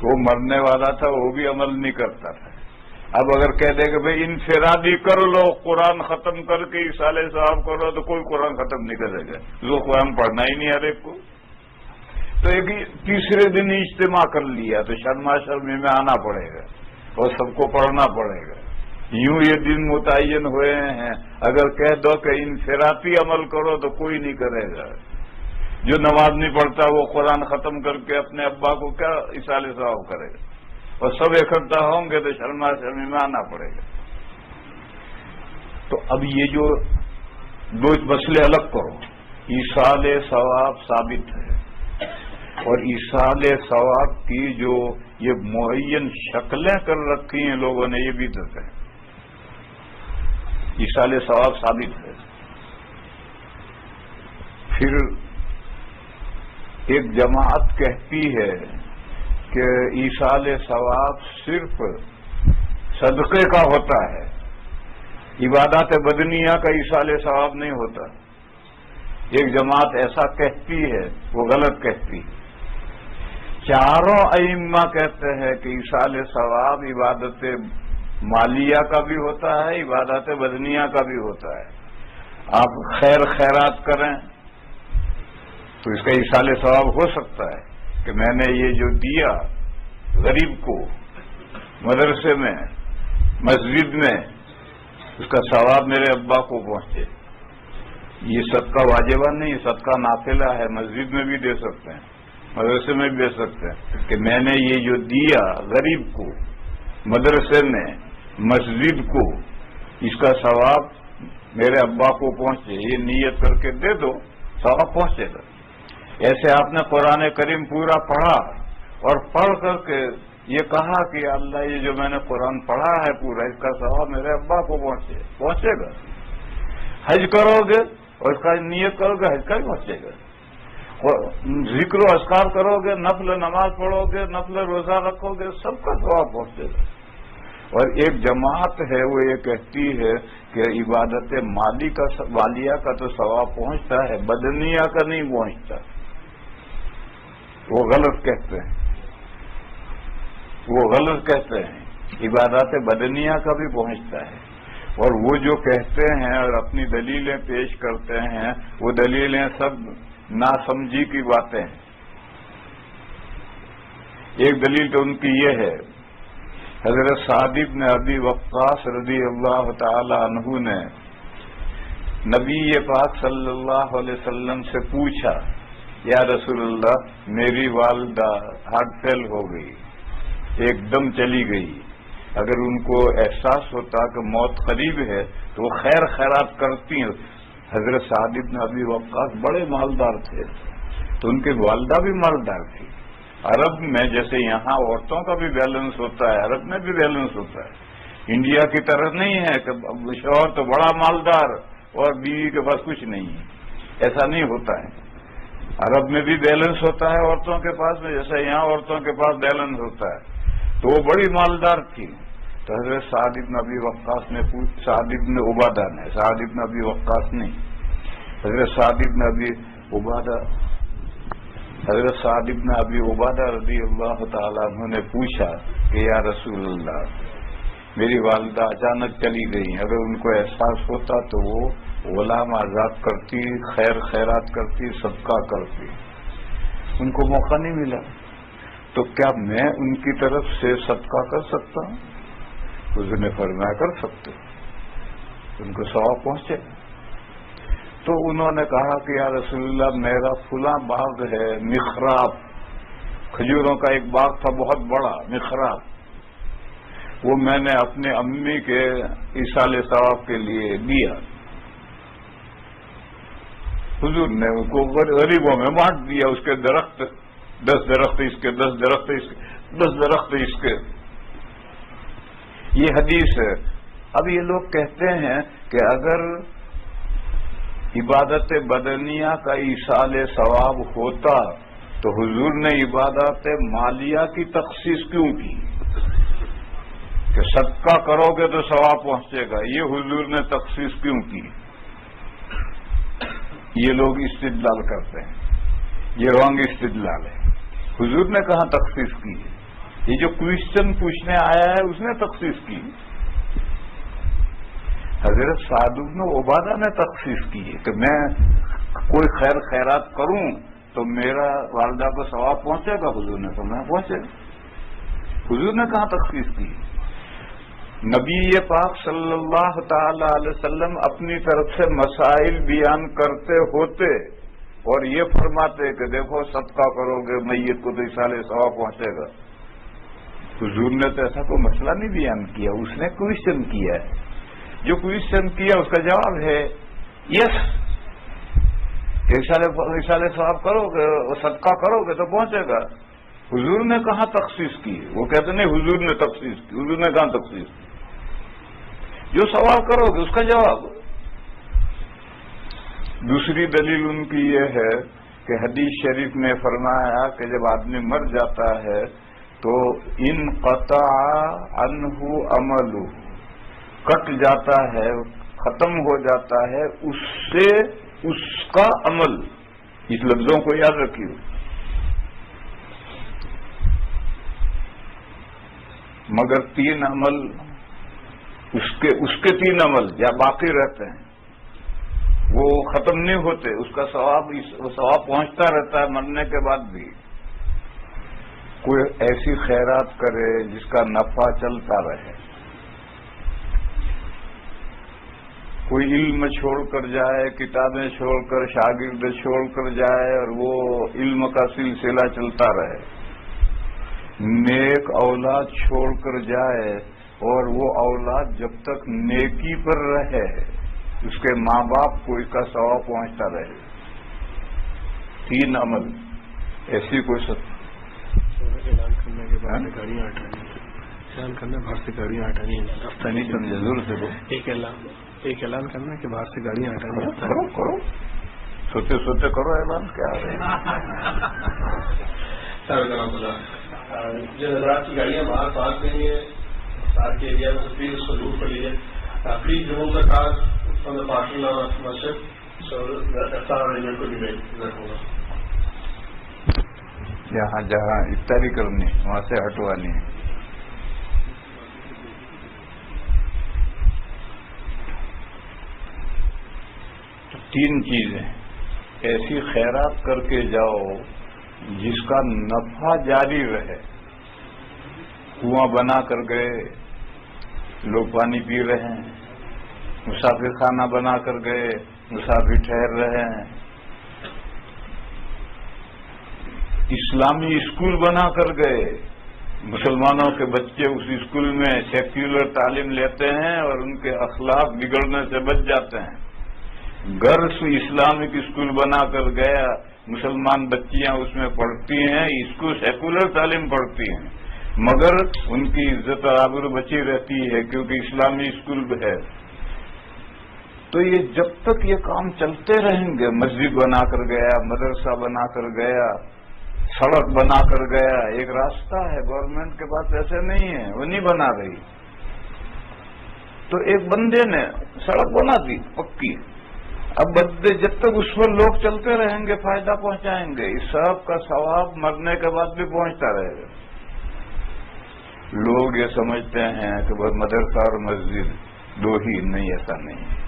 وہ مرنے والا تھا، وہ بھی عمل نہیں کرتا تھا۔ اب اگر کہہ دے کہ بھئی انفرادی کر لو، قرآن ختم کر کے ایصال ثواب کرو، تو کوئی قرآن ختم نہیں کرے گا، وہ قرآن پڑھنا ہی نہیں ہر ایک کو۔ تو ایک تیسرے دن اجتماع کر لیا تو شرما شرمی میں آنا پڑے گا اور سب کو پڑھنا پڑے گا۔ یوں یہ دن متعین ہوئے ہیں، اگر کہہ دو کہ انفرادی عمل کرو تو کوئی نہیں کرے گا۔ جو نماز نہیں پڑھتا وہ قرآن ختم کر کے اپنے ابا کو کیا ایصال ثواب کرے گا؟ اور سب اکٹھا ہوں گے تو شرما شرمی میں آنا پڑے گا۔ تو اب یہ جو 2 مسئلے الگ کرو، ایصال ثواب ثابت ہے، اور ایصال ثواب کی جو یہ معین شکلیں کر رکھی ہیں لوگوں نے، یہ بھی بدعت ہے۔ ایصال ثواب ثابت ہے۔ پھر ایک جماعت کہتی ہے کہ ایصال ثواب صرف صدقے کا ہوتا ہے، عبادات بدنیہ کا ایصال ثواب نہیں ہوتا۔ ایک جماعت ایسا کہتی ہے، وہ غلط کہتی ہے۔ چاروں ائمہ کہتے ہیں کہ ایصال ثواب عبادت مالیہ کا بھی ہوتا ہے، عبادت بدنیہ کا بھی ہوتا ہے۔ آپ خیر خیرات کریں تو اس کا ایصال ثواب ہو سکتا ہے کہ میں نے یہ جو دیا غریب کو مدرسے میں، مسجد میں، اس کا ثواب میرے ابا کو پہنچے۔ یہ صدقہ واجبہ نہیں، صدقہ نافلہ ہے، مسجد میں بھی دے سکتے ہیں، مدرسے میں بھی دے سکتے ہیں کہ میں نے یہ جو دیا غریب کو مدرسے میں، مسجد کو، اس کا ثواب میرے ابا کو پہنچے، یہ نیت کر کے دے دو، ثواب پہنچے گا۔ ایسے آپ نے قرآن کریم پورا پڑھا اور پڑھ کر کے یہ کہا کہ اللہ یہ جو میں نے قرآن پڑھا ہے پورا، اس کا ثواب میرے ابا کو پہنچے گا۔ حج کرو گے اور اس کا نیت کرو گے، حج کا بھی پہنچے گا۔ ذکر و اذکار کرو گے، نفل نماز پڑھو گے، نفل روزہ رکھو گے، سب کا ثواب پہنچے گا۔ اور ایک جماعت ہے وہ یہ کہتی ہے کہ عبادت مالیہ کا تو ثواب پہنچتا ہے، بدنیہ کا نہیں پہنچتا۔ وہ غلط کہتے ہیں، عبادت بدنیہ کا بھی پہنچتا ہے۔ اور وہ جو کہتے ہیں اور اپنی دلیلیں پیش کرتے ہیں، وہ دلیلیں سب ناسمجھی کی باتیں ہیں۔ ایک دلیل تو ان کی یہ ہے، حضرت سعد بن ابی وقاص رضی اللہ تعالی عنہ نے نبی پاک صلی اللہ علیہ وسلم سے پوچھا یا رسول اللہ میری والدہ ہارٹ فیل ہو گئی، ایک دم چلی گئی، اگر ان کو احساس ہوتا کہ موت قریب ہے تو وہ خیر خیرات کرتی ہیں۔ حضرت سعد بن ابی وقاص بڑے مالدار تھے، تو ان کی والدہ بھی مالدار تھی۔ عرب میں جیسے یہاں عورتوں کا بھی بیلنس ہوتا ہے، عرب میں بھی بیلنس ہوتا ہے، انڈیا کی طرح نہیں ہے کہ شوہر تو بڑا مالدار اور بیوی کے پاس کچھ نہیں ہے، ایسا نہیں ہوتا ہے۔ عرب میں بھی بیلنس ہوتا ہے عورتوں کے پاس میں، جیسے یہاں عورتوں کے پاس بیلنس ہوتا ہے۔ تو وہ بڑی مالدار تھی، تو حضرت سعد بن ابی وقاص نے سعد بن عبادہ نے، سعد بن ابی وقاص نہیں، حضرت سعد بن ابی عبادہ رضی اللہ تعالیٰ عنہ نے پوچھا کہ یا رسول اللہ میری والدہ اچانک چلی گئی، اگر ان کو احساس ہوتا تو وہ غلام آزاد کرتی، خیر خیرات کرتی، صدقہ کرتی، ان کو موقع نہیں ملا، تو کیا میں ان کی طرف سے صدقہ کر سکتا ہوں؟ حضور نے فرمایا کر سکتے، ان کو ثواب پہنچے۔ تو انہوں نے کہا کہ یا رسول اللہ میرا فلاں باغ ہے مخراب، کھجوروں کا ایک باغ تھا بہت بڑا مخراب، وہ میں نے اپنے امی کے ایصال ثواب کے لیے دیا، حضور نے ان کو غریبوں میں بانٹ دیا، اس کے درخت 10 درخت اس کے، 10 درخت اس کے، 10 درخت اس کے، یہ حدیث ہے۔ اب یہ لوگ کہتے ہیں کہ اگر عبادت بدنیہ کا ایصال ثواب ہوتا تو حضور نے عبادت مالیہ کی تخصیص کیوں کی کہ صدقہ کرو گے تو ثواب پہنچے گا، یہ حضور نے تخصیص کیوں کی؟ یہ لوگ استدلال کرتے ہیں، یہ رانگ استدلال ہے۔ حضور نے کہاں تخصیص کی ہے؟ یہ جو کوشچن پوچھنے آیا ہے اس نے تخصیص کی، حضرت سعد بن عبادہ نے تخصیص کی ہے کہ میں کوئی خیر خیرات کروں تو میرا والدہ کو ثواب پہنچے گا، حضور نے فرمایا پہنچے گا۔ حضور نے کہاں تخصیص کی؟ نبی پاک صلی اللہ تعالی علیہ وسلم اپنی طرف سے مسائل بیان کرتے ہوتے اور یہ فرماتے کہ دیکھو صدقہ کرو گے میت کو تو ایصال ثواب پہنچے گا، حضور نے تو ایسا کوئی مسئلہ نہیں بیان کیا، اس نے کوشچن کیا ہے، جو کوشچن کیا اس کا جواب ہے یس، ایصال ثواب کرو گے صدقہ کرو گے تو پہنچے گا۔ حضور نے کہاں تخصیص کی؟ وہ کہتے نہیں حضور نے تخصیص کی، حضور نے کہاں تخصیص کی؟ جو سوال کرو گے اس کا جواب۔ دوسری دلیل ان کی یہ ہے کہ حدیث شریف میں فرمایا کہ جب آدمی مر جاتا ہے تو انقطع عنہ عملہ، کٹ جاتا ہے، ختم ہو جاتا ہے اس سے اس کا عمل۔ اس لفظوں کو یاد رکھیے، مگر 3 عمل اس کے 3 عمل یا باقی رہتے ہیں، وہ ختم نہیں ہوتے، اس کا ثواب پہنچتا رہتا ہے مرنے کے بعد بھی۔ کوئی ایسی خیرات کرے جس کا نفع چلتا رہے، کوئی علم چھوڑ کر جائے، کتابیں چھوڑ کر، شاگرد چھوڑ کر جائے اور وہ علم کا سلسلہ چلتا رہے، نیک اولاد چھوڑ کر جائے اور وہ اولاد جب تک نیکی پر رہے اس کے ماں باپ کو اس کا ثواب پہنچتا رہے۔ 3 عمل ایسی کوئی اعلان کرنے کے بعد گاڑیاں ہٹانی، اعلان کرنا باہر سے گاڑیاں ہٹانی، نہیں سمجھے ضرور سے ایک اعلان کرنا کہ باہر سے گاڑیاں ہٹانی، کرو سوتے سوتے کرو اعلان، کیا ہے؟ جو حضرات کی گاڑیاں باہر پارک نہیں ہے ساتھ کے ایریا میں پلیز اس کو دور کر لیجیے، please remove the car from the parking lot of مسجد، سو ایسا ارینجمنٹ کو بھی میں رکھوں گا۔ جہاں افطاری کرنی وہاں سے ہٹوانی ہے۔ تین چیزیں ایسی خیرات کر کے جاؤ جس کا نفع جاری رہے۔ کنواں بنا کر گئے، لوگ پانی پی رہے ہیں، مسافر خانہ بنا کر گئے، مسافر ٹھہر رہے ہیں، اسلامی اسکول بنا کر گئے، مسلمانوں کے بچے اس اسکول میں سیکولر تعلیم لیتے ہیں اور ان کے اخلاق بگڑنے سے بچ جاتے ہیں۔ گرلس اسلامک اسکول بنا کر گیا، مسلمان بچیاں اس میں پڑھتی ہیں، اس کو سیکولر تعلیم پڑھتی ہیں، مگر ان کی عزت اور آبرو بچی رہتی ہے کیونکہ اسلامی اسکول ہے۔ تو یہ جب تک یہ کام چلتے رہیں گے، مسجد بنا کر گیا، مدرسہ بنا کر گیا، سڑک بنا کر گیا، ایک راستہ ہے، گورنمنٹ کے پاس ایسے نہیں ہے، وہ نہیں بنا رہی، تو ایک بندے نے سڑک بنا دی پکی، اب بندے جب تک اس پر لوگ چلتے رہیں گے فائدہ پہنچائیں گے، اس سب کا ثواب مرنے کے بعد بھی پہنچتا رہے گا۔ لوگ یہ سمجھتے ہیں کہ بس مدرسہ اور مسجد دو ہی، نہیں، ایسا نہیں ہے۔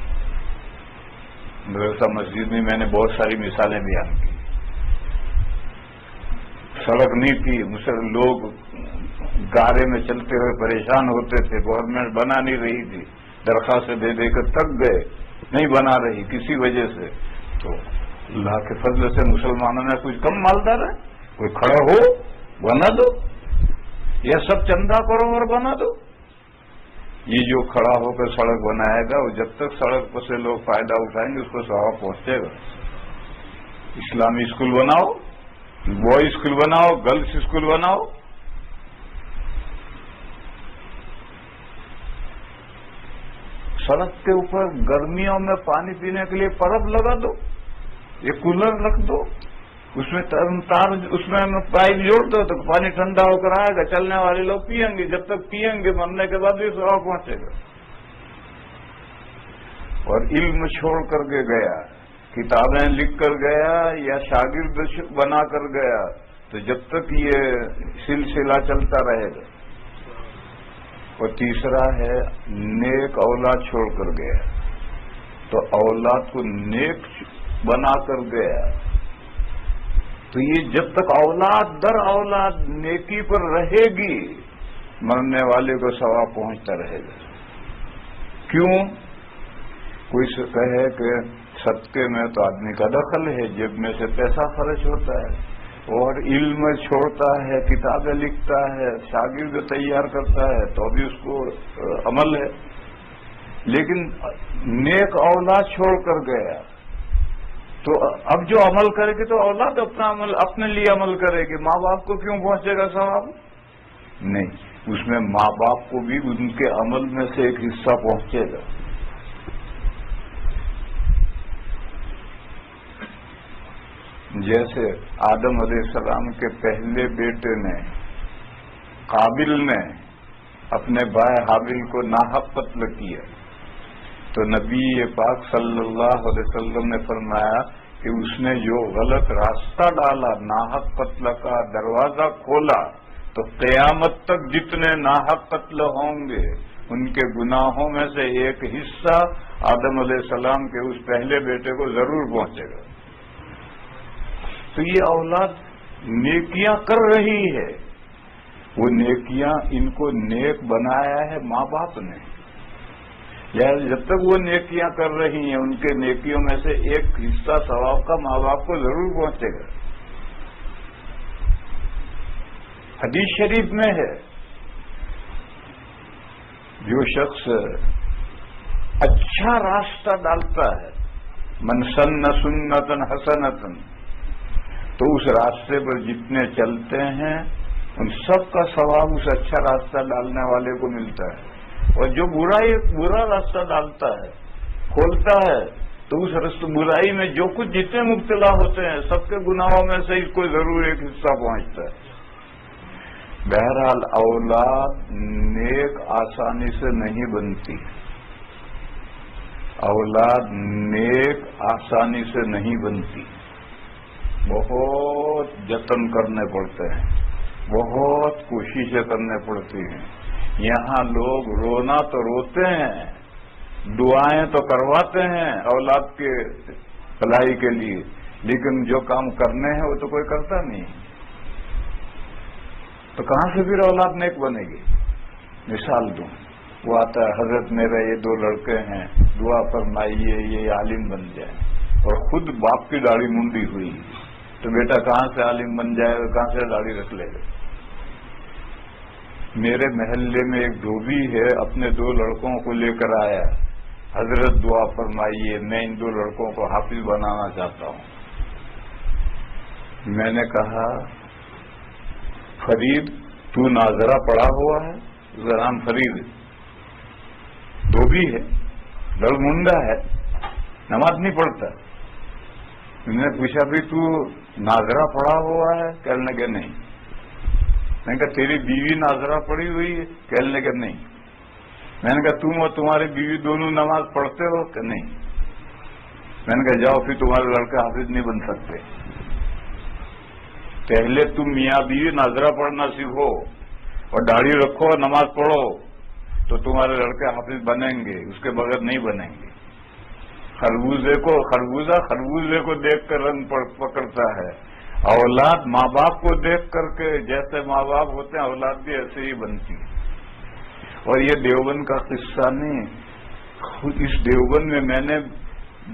مدرسہ مسجد میں میں نے بہت ساری مثالیں بیان کی، سڑک نہیں تھی، لوگ گارے میں چلتے ہوئے پریشان ہوتے تھے، گورنمنٹ بنا نہیں رہی تھی، درخواستیں دے دے کر تک گئے، نہیں بنا رہی کسی وجہ سے، تو اللہ کے فضل سے مسلمانوں نے کچھ کم مالدار ہے، کوئی کھڑا ہو بنا دو، یا سب چندہ کرو اور بنا دو۔ یہ جو کھڑا ہو کر سڑک بنائے گا، وہ جب تک سڑک پر سے لوگ فائدہ اٹھائیں گے اس کو ثواب پہنچے گا۔ اسلامی اسکول بناؤ، بوائز اسکول بناؤ، گرلس اسکول بناؤ، سڑک کے اوپر گرمیوں میں پانی پینے کے لیے پرب لگا دو، یہ کولر رکھ دو، اس میں تار، اس میں پائپ جوڑ دو تو پانی ٹھنڈا ہو کر آئے گا، چلنے والے لوگ پیئیں گے، جب تک پیئیں گے مرنے کے بعد بھی ثواب پہنچے گا۔ اور علم چھوڑ کر کے گیا، کتابیں لکھ کر گیا یا شاگرد بنا کر گیا، تو جب تک یہ سلسلہ چلتا رہے گا۔ اور تیسرا ہے نیک اولاد چھوڑ کر گیا، تو اولاد کو نیک بنا کر گیا، تو یہ جب تک اولاد در اولاد نیکی پر رہے گی، مرنے والے کو ثواب پہنچتا رہے گا۔ کیوں؟ کوئی سے کہے کہ صدقے میں تو آدمی کا دخل ہے، جیب میں سے پیسہ خرچ ہوتا ہے، اور علم چھوڑتا ہے، کتابیں لکھتا ہے، شاگرد تیار کرتا ہے، تو بھی اس کو عمل ہے، لیکن نیک اولاد چھوڑ کر گیا، تو اب جو عمل کرے گی تو اولاد اپنا عمل اپنے لیے عمل کرے گی، ماں باپ کو کیوں پہنچے گا ثواب؟ نہیں، اس میں ماں باپ کو بھی ان کے عمل میں سے ایک حصہ پہنچے گا۔ جیسے آدم علیہ السلام کے پہلے بیٹے نے، قابل نے اپنے بھائی حابیل کو ناحق قتل کیا، تو نبی پاک صلی اللہ علیہ وسلم نے فرمایا کہ اس نے جو غلط راستہ ڈالا، ناحق قتل کا دروازہ کھولا، تو قیامت تک جتنے ناحق قتل ہوں گے ان کے گناہوں میں سے ایک حصہ آدم علیہ السلام کے اس پہلے بیٹے کو ضرور پہنچے گا۔ تو یہ اولاد نیکیاں کر رہی ہے، وہ نیکیاں ان کو نیک بنایا ہے ماں باپ نے، لہذا جب تک وہ نیکیاں کر رہی ہیں ان کے نیکیوں میں سے ایک حصہ ثواب کا ماں باپ کو ضرور پہنچے گا۔ حدیث شریف میں ہے، جو شخص اچھا راستہ ڈالتا ہے، من سن سنتن حسنتن، تو اس راستے پر جتنے چلتے ہیں ان سب کا ثواب اس اچھا راستہ ڈالنے والے کو ملتا ہے، اور جو برا راستہ ڈالتا ہے، کھولتا ہے، تو اس برائی میں جو کچھ جتنے مبتلا ہوتے ہیں سب کے گناہوں میں سے اس کو ضرور ایک حصہ پہنچتا ہے۔ بہرحال اولاد نیک آسانی سے نہیں بنتی، اولاد نیک آسانی سے نہیں بنتی، بہت جتن کرنے پڑتے ہیں، بہت کوششیں کرنے پڑتی ہیں۔ یہاں لوگ رونا تو روتے ہیں، دعائیں تو کرواتے ہیں اولاد کے بھلائی کے لیے، لیکن جو کام کرنے ہیں وہ تو کوئی کرتا نہیں، تو کہاں سے پھر اولاد نیک بنے گی؟ مثال دوں، وہ آتا ہے، حضرت میرے یہ 2 لڑکے ہیں، دعا فرمائیے یہ عالم بن جائیں، اور خود باپ کی داڑھی منڈی ہوئی، تو بیٹا کہاں سے عالم بن جائے گا, کہاں سے داڑھی رکھ لے گا. میرے محلے میں ایک دھوبی ہے, اپنے 2 لڑکوں کو لے کر آیا, حضرت دعا فرمائیے میں ان 2 لڑکوں کو حافظ بنانا چاہتا ہوں. میں نے کہا فرید تو ناظرہ پڑھا ہوا ہے؟ اس کا نام فرید ہے, دھوبی ہے, لڑمنڈا ہے, نماز نہیں پڑھتا. میں نے پوچھا بھی تو ناظرہ پڑھا ہوا ہے؟ کہنے لگے نہیں. میں نے کہا تیری بیوی ناظرہ پڑھی ہوئی ہے؟ کہنے لگے نہیں. میں نے کہا تم اور تمہاری بیوی دونوں نماز پڑھتے ہو؟ کہ نہیں. میں نے کہا جاؤ پھر تمہارے لڑکے حافظ نہیں بن سکتے. پہلے تم میاں بیوی ناظرہ پڑھنا سیکھو اور داڑھی رکھو اور نماز پڑھو تو تمہارے لڑکے حافظ بنیں گے, اس کے بغیر نہیں بنیں گے. خربوزے کو دیکھ کر رنگ پکڑتا ہے. اولاد ماں باپ کو دیکھ کر کے جیسے ماں باپ ہوتے ہیں اولاد بھی ایسے ہی بنتی ہے. اور یہ دیوبند کا قصہ نہیں, خود اس دیوبند میں نے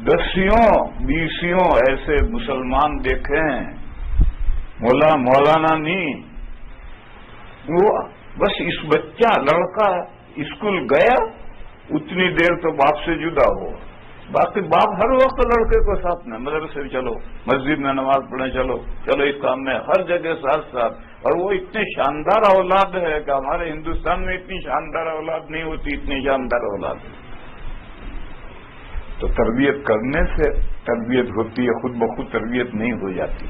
10-20 ایسے مسلمان دیکھے ہیں, مولانا نہیں, وہ بس اس بچہ لڑکا اسکول گیا اتنی دیر تو باپ سے جدا ہو, باقی باپ ہر وقت لڑکے کو ساتھ میں مدرسے چلو, مسجد میں نماز پڑھنے چلو اس کام میں, ہر جگہ ساتھ. اور وہ اتنے شاندار اولاد ہے کہ ہمارے ہندوستان میں اتنی شاندار اولاد نہیں ہوتی, اتنی شاندار اولاد ہے. تو تربیت کرنے سے تربیت ہوتی ہے, خود بخود تربیت نہیں ہو جاتی.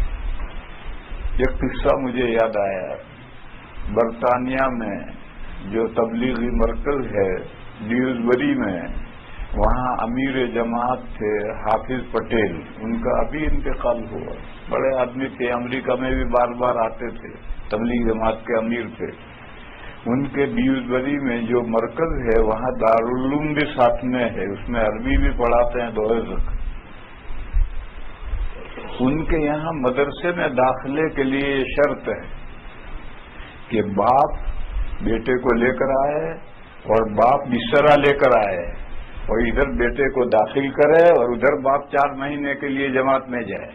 ایک قصہ مجھے یاد آیا, برطانیہ میں جو تبلیغی مرکز ہے ڈیوزبری میں, وہاں امیر جماعت تھے حافظ پٹیل, ان کا ابھی انتقال ہوا. بڑے آدمی تھے, امریکہ میں بھی بار بار آتے تھے, تبلیغ جماعت کے امیر تھے. ان کے ڈیوزبری میں جو مرکز ہے وہاں دارالعلوم بھی ساتھ میں ہے, اس میں عربی بھی پڑھاتے ہیں 2 تک. ان کے یہاں مدرسے میں داخلے کے لیے یہ شرط ہے کہ باپ بیٹے کو لے کر آئے اور باپ بسترا لے کر آئے اور ادھر بیٹے کو داخل کرے اور ادھر باپ 4 مہینے کے لیے جماعت میں جائے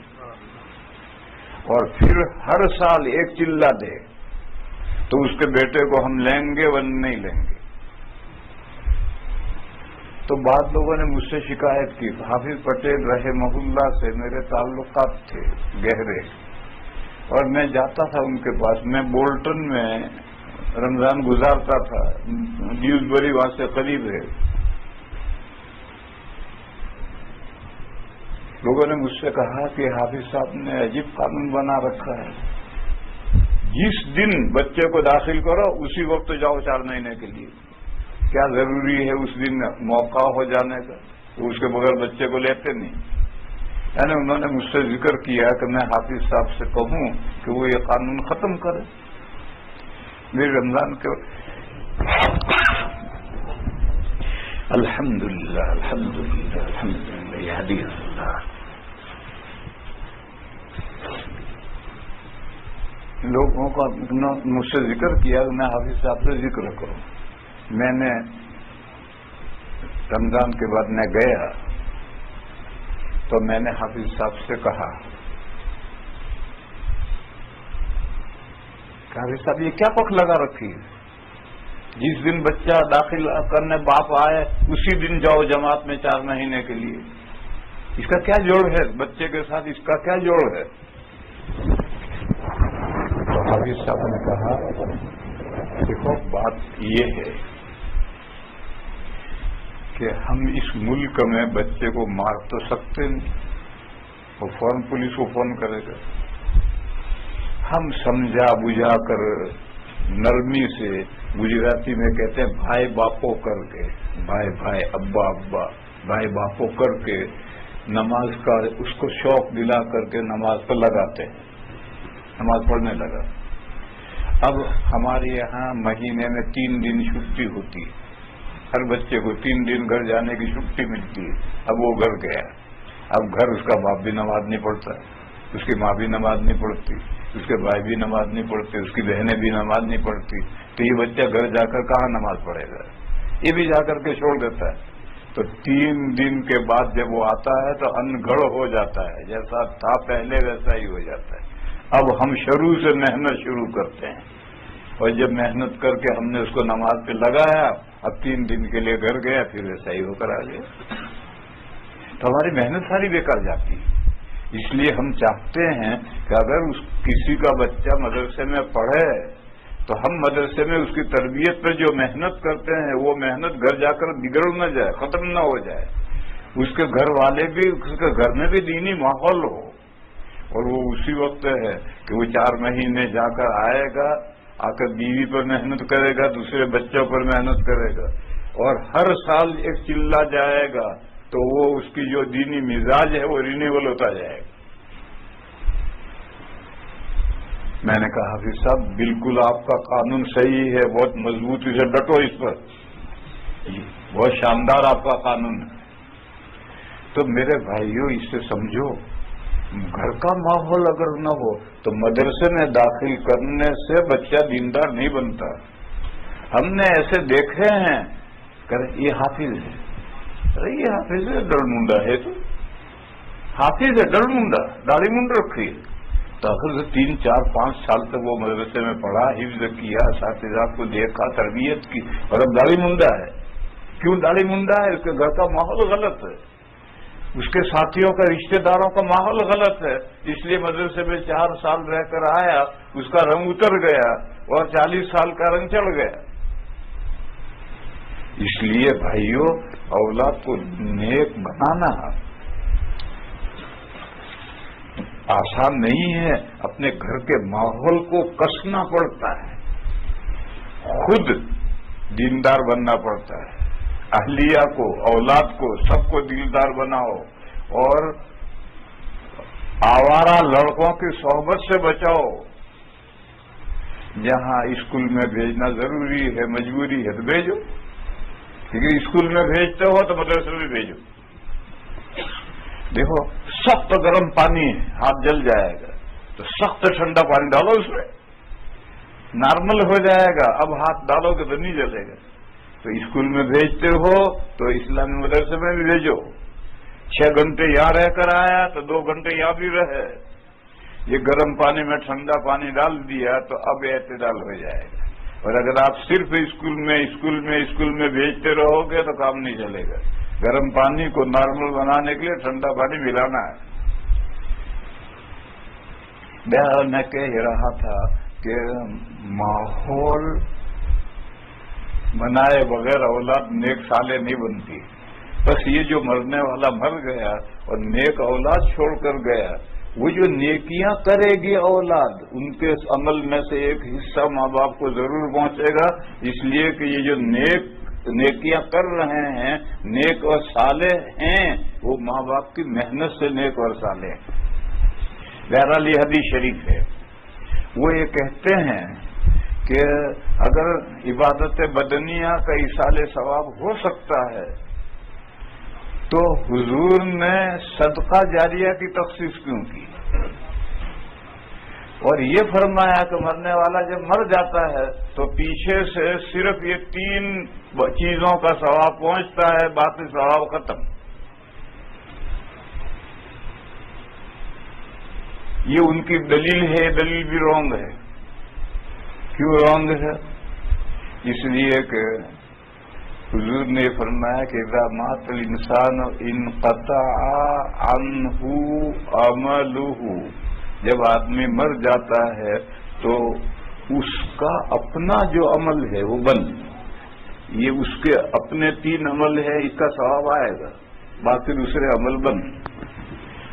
اور پھر ہر سال 1 چلہ دے تو اس کے بیٹے کو ہم لیں گے ورنہ نہیں لیں گے. تو بعض لوگوں نے مجھ سے شکایت کی. حافظ پٹیل رحمہ اللہ سے میرے تعلقات تھے گہرے اور میں جاتا تھا ان کے پاس. میں بولٹن میں رمضان گزارتا تھا, ڈیوزبری وہاں سے قریب ہے. لوگوں نے مجھ سے کہا کہ حافظ صاحب نے عجیب قانون بنا رکھا ہے, جس دن بچے کو داخل کرو اسی وقت جاؤ 4 مہینے کے لیے. کیا ضروری ہے اس دن موقع ہو جانے کا؟ تو اس کے بغیر بچے کو لیتے نہیں. یعنی انہوں نے مجھ سے ذکر کیا کہ میں حافظ صاحب سے کہوں کہ وہ یہ قانون ختم کرے. میرے رمضان کے الحمدللہ الحمدللہ الحمدللہ یہدی اللہ. لوگوں کا مجھ سے ذکر کیا کہ میں حافظ صاحب سے ذکر کروں. میں نے رمضان کے بعد میں گیا تو میں نے حافظ صاحب سے کہا کہ حافظ صاحب یہ کیا پک لگا رکھی ہے, جس دن بچہ داخل کرنے باپ آئے اسی دن جاؤ جماعت میں 4 مہینے کے لیے. اس کا کیا جوڑ ہے بچے کے ساتھ, اس کا کیا جوڑ ہے؟ تو حافظ صاحب نے کہا دیکھو بات یہ ہے کہ ہم اس ملک میں بچے کو مار تو سکتے نہیں, وہ فوراً پولیس کو فون کرے گا. ہم سمجھا بجھا کر نرمی سے, گجراتی میں کہتے ہیں بھائی باپو کر کے, بھائی ابا بھائی باپو کر کے نماز کا اس کو شوق دلا کر کے نماز پر لگاتے ہیں, نماز پڑھنے لگا. اب ہمارے یہاں مہینے میں 3 دن چھٹی ہوتی ہے, ہر بچے کو 3 دن گھر جانے کی چھٹی ملتی ہے. اب وہ گھر گیا, اب گھر اس کا باپ بھی نماز نہیں پڑھتا, اس کی ماں بھی نماز نہیں پڑھتی, اس کے بھائی بھی نماز نہیں پڑھتے, اس کی بہنیں بھی نماز نہیں پڑھتی. تو یہ بچہ گھر جا کر کہاں نماز پڑھے گا؟ یہ بھی جا کر کے چھوڑ دیتا ہے. تو 3 دن کے بعد جب وہ آتا ہے تو انگڑ ہو جاتا ہے، جیسا تھا پہلے ویسا ہی ہو جاتا ہے۔ اب ہم شروع سے محنت شروع کرتے ہیں، اور جب محنت کر کے ہم نے اس کو نماز پہ لگایا، اب 3 دن کے لیے گھر گیا، پھر ویسا ہی ہو کر آ گیا، تو ہماری محنت ساری بیکار جاتی ہے۔ اس لیے ہم چاہتے ہیں کہ اگر کسی کا بچہ مدرسے میں پڑھے تو ہم مدرسے میں اس کی تربیت پہ جو محنت کرتے ہیں وہ محنت گھر جا کر بگڑ نہ جائے، ختم نہ ہو جائے، اس کے گھر والے بھی، اس کے گھر میں بھی دینی ماحول ہو، اور وہ اسی وقت ہے کہ وہ 4 مہینے جا کر آئے گا، آ کر بیوی پر محنت کرے گا، دوسرے بچوں پر محنت کرے گا، اور ہر سال ایک چلا جائے گا تو وہ اس کی جو دینی مزاج ہے وہ رینیول ہوتا جائے گا۔ میں نے کہا حافظ صاحب بالکل آپ کا قانون صحیح ہے، بہت مضبوطی سے ڈٹو اس پر، بہت شاندار آپ کا قانون ہے۔ تو میرے بھائیوں اس سے سمجھو، گھر کا ماحول اگر نہ ہو تو مدرسے میں داخل کرنے سے بچہ دیندار نہیں بنتا۔ ہم نے ایسے دیکھے ہیں کہ یہ حافظ ہے، ارے یہ حافظ ہے، ڈڑ منڈا ہے، تو حافظ ہے ڈڑ منڈا، داڑھی منڈ رکھی، تو آخر سے 3 4 5 سال تک وہ مدرسے میں پڑھا، حفظ کیا، اساتذہ کو دیکھا، تربیت کی، اور اب داڑھی منڈا ہے۔ کیوں داڑھی منڈا ہے؟ اس کے گھر کا ماحول غلط ہے، اس کے ساتھیوں کا، رشتہ داروں کا ماحول غلط ہے، اس لیے مدرسے میں 4 سال رہ کر آیا، اس کا رنگ اتر گیا اور 40 سال کا رنگ چڑھ گیا۔ اس لیے بھائیوں اولاد کو نیک بنانا آسان نہیں ہے، اپنے گھر کے ماحول کو کسنا پڑتا ہے، خود دیندار بننا پڑتا ہے، اہلیہ کو، اولاد کو، سب کو دیندار بناؤ، اور آوارہ لڑکوں کی صحبت سے بچاؤ۔ جہاں اسکول میں بھیجنا ضروری ہے، مجبوری ہے تو بھیجو، لیکن اسکول میں بھیجتے ہو تو مدرسے میں بھیجو۔ دیکھو سخت گرم پانی ہے، ہاتھ جل جائے گا، تو سخت ٹھنڈا پانی ڈالو اس میں، نارمل ہو جائے گا، اب ہاتھ ڈالو گے تو نہیں جلے گا۔ تو اسکول میں بھیجتے ہو تو اسلامی مدرسے میں بھی بھیجو، 6 گھنٹے یہاں رہ کر آیا تو 2 گھنٹے یہاں بھی رہے، یہ گرم پانی میں ٹھنڈا پانی ڈال دیا تو اب اعتدال ہو جائے گا۔ اور اگر آپ صرف اسکول میں بھیجتے رہو گے تو کام نہیں چلے گا، گرم پانی کو نارمل بنانے کے لیے ٹھنڈا پانی ملانا ہے۔ میں کہہ رہا تھا کہ ماحول بنائے بغیر اولاد نیک صالح نہیں بنتی، بس یہ جو مرنے والا مر گیا اور نیک اولاد چھوڑ کر گیا، وہ جو نیکیاں کرے گی اولاد، ان کے عمل میں سے ایک حصہ ماں باپ کو ضرور پہنچے گا، اس لیے کہ یہ جو نیکیاں کر رہے ہیں، نیک اور صالح ہیں، وہ ماں باپ کی محنت سے نیک اور صالح ہیں۔ بہرحال یہ حدیث شریف ہے، وہ یہ کہتے ہیں کہ اگر عبادت بدنیہ کا ایصال ثواب ہو سکتا ہے تو حضور نے صدقہ جاریہ کی تخصیص کیوں کی، اور یہ فرمایا کہ مرنے والا جب مر جاتا ہے تو پیچھے سے صرف یہ 3 چیزوں کا ثواب پہنچتا ہے، باقی ثواب ختم۔ یہ ان کی دلیل ہے، دلیل بھی رونگ ہے۔ کیوں رونگ ہے؟ اس لیے کہ حضور نے فرمایا کہ اذا مات الانسان انقطع عنہ عملہ، جب آدمی مر جاتا ہے تو اس کا اپنا جو عمل ہے وہ بند، یہ اس کے اپنے 3 عمل ہے، اس کا ثواب آئے گا، باقی دوسرے عمل بند۔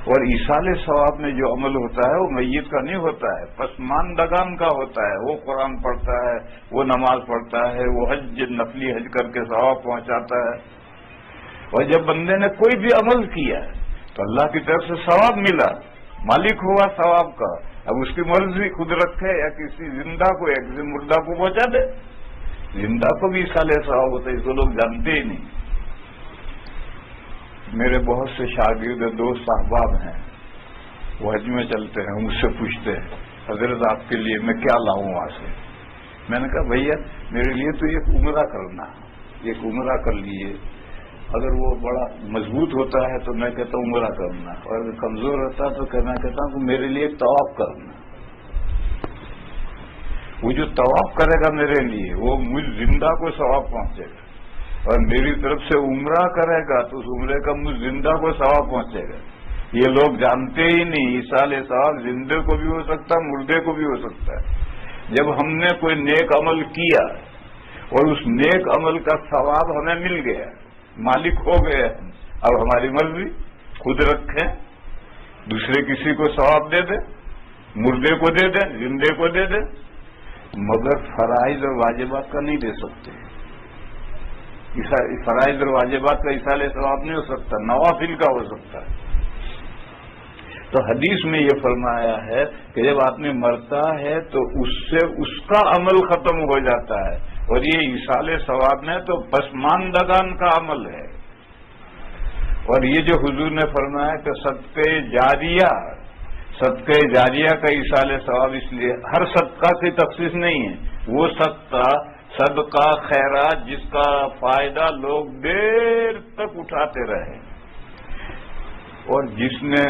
اور ایصال ثواب میں جو عمل ہوتا ہے وہ میت کا نہیں ہوتا ہے، پسماندگان کا ہوتا ہے، وہ قرآن پڑھتا ہے، وہ نماز پڑھتا ہے، وہ حج نفلی حج کر کے ثواب پہنچاتا ہے۔ اور جب بندے نے کوئی بھی عمل کیا تو اللہ کی طرف سے ثواب ملا، مالک ہوا ثواب کا، اب اس کی مرضی خود رکھے یا کسی زندہ کو یا کسی مردہ کو پہنچا دے۔ زندہ کو بھی ایصال ثواب ہوتا ہے، اس کو لوگ جانتے ہی نہیں۔ میرے بہت سے شاگرد 2 صاحباب ہیں، وہ حج میں چلتے ہیں، مجھ سے پوچھتے ہیں حضرت آپ کے لیے میں کیا لاؤں وہاں سے؟ میں نے کہا بھیا میرے لیے تو ایک عمرہ کرنا، ایک عمرہ کر لیے اگر وہ بڑا مضبوط ہوتا ہے تو میں کہتا ہوں عمرہ کرنا، اور اگر کمزور ہوتا ہے تو میں کہتا ہوں کہ میرے لیے طواف کرنا۔ وہ جو طواف کرے گا میرے لیے وہ مجھ زندہ کو ثواب پہنچے گا، اور میری طرف سے عمرہ کرے گا تو اس عمرے کا مجھ زندہ کو ثواب پہنچے گا۔ یہ لوگ جانتے ہی نہیں ایصال ثواب زندے کو بھی ہو سکتا ہے، مردے کو بھی ہو سکتا ہے۔ جب ہم نے کوئی نیک عمل کیا اور اس نیک عمل کا ثواب ہمیں مل گیا، مالک ہو گئے، اب ہماری مرضی خود رکھیں، دوسرے کسی کو ثواب دے دیں، مردے کو دے دیں، زندے کو دے دیں، مگر فرائض اور واجبات کا نہیں دے سکتے۔ فرائض اور واجبات کا ایصال ثواب نہیں ہو سکتا، نوافل کا ہو سکتا ہے۔ تو حدیث میں یہ فرمایا ہے کہ جب آدمی مرتا ہے تو اس سے اس کا عمل ختم ہو جاتا ہے، اور یہ ایصال ثواب میں تو پسماندگان کا عمل ہے۔ اور یہ جو حضور نے فرمایا کہ صدقہ جاریہ کا ایصال ثواب، اس لیے ہر صدقہ کی تخصیص نہیں ہے، وہ صدقہ خیرات جس کا فائدہ لوگ دیر تک اٹھاتے رہے، اور جس نے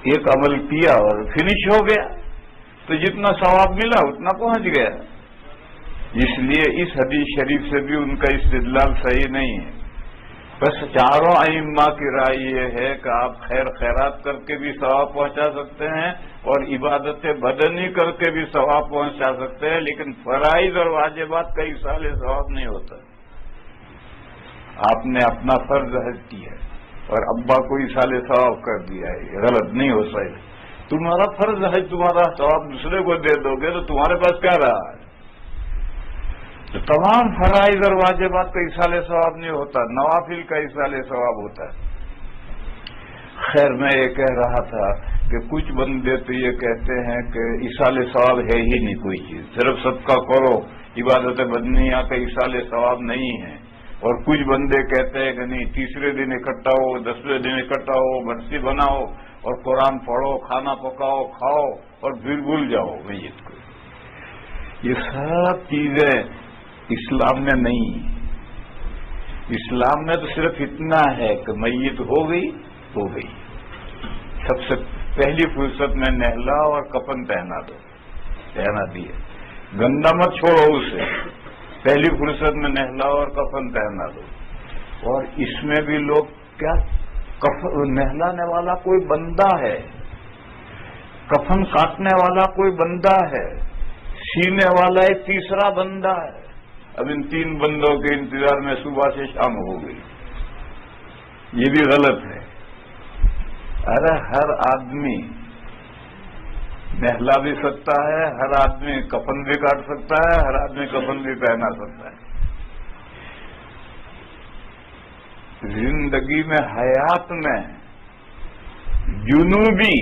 ایک عمل کیا اور فنش ہو گیا تو جتنا ثواب ملا اتنا پہنچ گیا۔ اس لیے اس حدیث شریف سے بھی ان کا استدلال صحیح نہیں ہے۔ بس چاروں ائمہ کی رائے یہ ہے کہ آپ خیر خیرات کر کے بھی ثواب پہنچا سکتے ہیں اور عبادت بدنی کر کے بھی ثواب پہنچا سکتے ہیں، لیکن فرائض اور واجبات کا ایصال ثواب نہیں ہوتا۔ آپ نے اپنا فرض حج کیا ہے اور ابا کو ایصال ثواب کر دیا ہے، یہ غلط نہیں ہو سکتا۔ تمہارا فرض ہے، تمہارا ثواب دوسرے کو دے دو گے تو تمہارے پاس کیا رہا ہے؟ تو تمام فرائض اور واجبات کا ایصال ثواب نہیں ہوتا، نوافل کا ایصال ثواب ہوتا ہے۔ خیر میں یہ کہہ رہا تھا کہ کچھ بندے تو یہ کہتے ہیں کہ ایصال ثواب ہے ہی نہیں کوئی چیز، صرف صدقہ کرو، عبادت بدنیہ کا ایصال ثواب نہیں ہے۔ اور کچھ بندے کہتے ہیں کہ نہیں، تیسرے دن اکٹھا ہو، 10ویں دن اکٹھا ہو، برسی بناؤ اور قرآن پڑھو، کھانا پکاؤ، کھاؤ اور پھر بھول جاؤ میت کو۔ یہ سب چیزیں اسلام میں نہیں۔ اسلام میں تو صرف اتنا ہے کہ میت ہو گئی ہو گئی، سب سے پہلی فرصت میں نہلا اور کفن پہنا دیا، گندا مت چھوڑو اسے، پہلی فرصت میں نہلاؤ اور کفن پہنا دو۔ اور اس میں بھی لوگ کیا، نہلانے والا کوئی بندہ ہے، کفن کاٹنے والا کوئی بندہ ہے، سینے والا ایک تیسرا بندہ ہے۔ اب ان تین بندوں کے انتظار میں صبح سے شام ہو گئی، یہ بھی غلط ہے۔ ارے ہر آدمی نہلا بھی سکتا ہے، ہر آدمی کفن بھی کاٹ سکتا ہے، ہر آدمی کفن بھی پہنا سکتا ہے۔ زندگی میں، حیات میں جنوبی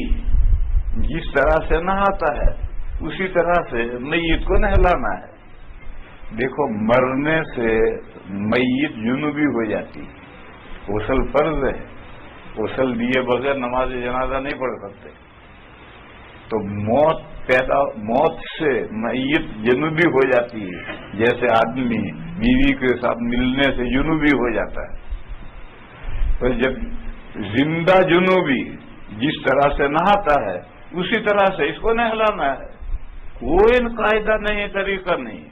جس طرح سے نہاتا ہے اسی طرح سے میت کو نہلانا ہے۔ دیکھو مرنے سے میت جنوبی ہو جاتی ہے، غسل فرض ہے، غسل دیے بغیر نماز جنازہ نہیں پڑھ سکتے۔ تو موت سے میت جنوبی ہو جاتی ہے، جیسے آدمی بیوی کے ساتھ ملنے سے جنوبی ہو جاتا ہے۔ تو جب زندہ جنوبی جس طرح سے نہاتا ہے اسی طرح سے اس کو نہلانا ہے، کوئی قاعدہ نہیں، طریقہ نہیں۔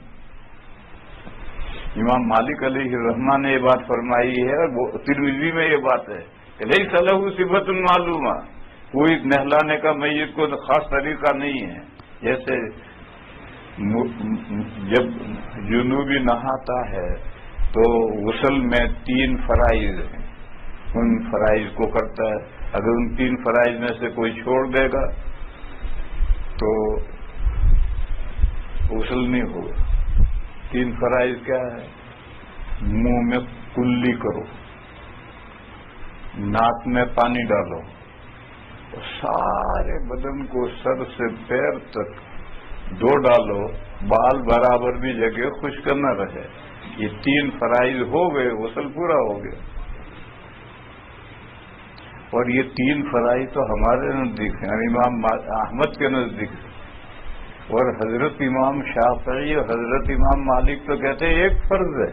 امام مالک علیہ الرحمہ نے یہ بات فرمائی ہے، اور ترمذی میں یہ بات ہے کہ لیس لہ صفۃ معلومہ، کوئی نہلانے کا میت کو خاص طریقہ نہیں ہے۔ جیسے جب جنوبی نہاتا ہے تو غسل میں 3 فرائض ہیں، ان فرائض کو کرتا ہے۔ اگر ان 3 فرائض میں سے کوئی چھوڑ دے گا تو غسل نہیں ہوگا۔ 3 فرائض کیا ہے؟ منہ میں کلی کرو، ناک میں پانی ڈالو، اور سارے بدن کو سر سے پیر تک دو ڈالو، بال برابر بھی جگہ خشک نہ رہے۔ یہ 3 فرائض ہو گئے، غسل پورا ہو گیا۔ اور یہ 3 فرائض تو ہمارے نزدیک ہیں، امام احمد کے نزدیک ہیں، اور حضرت امام شافعی اور حضرت امام مالک تو کہتے ہیں ایک فرض ہے۔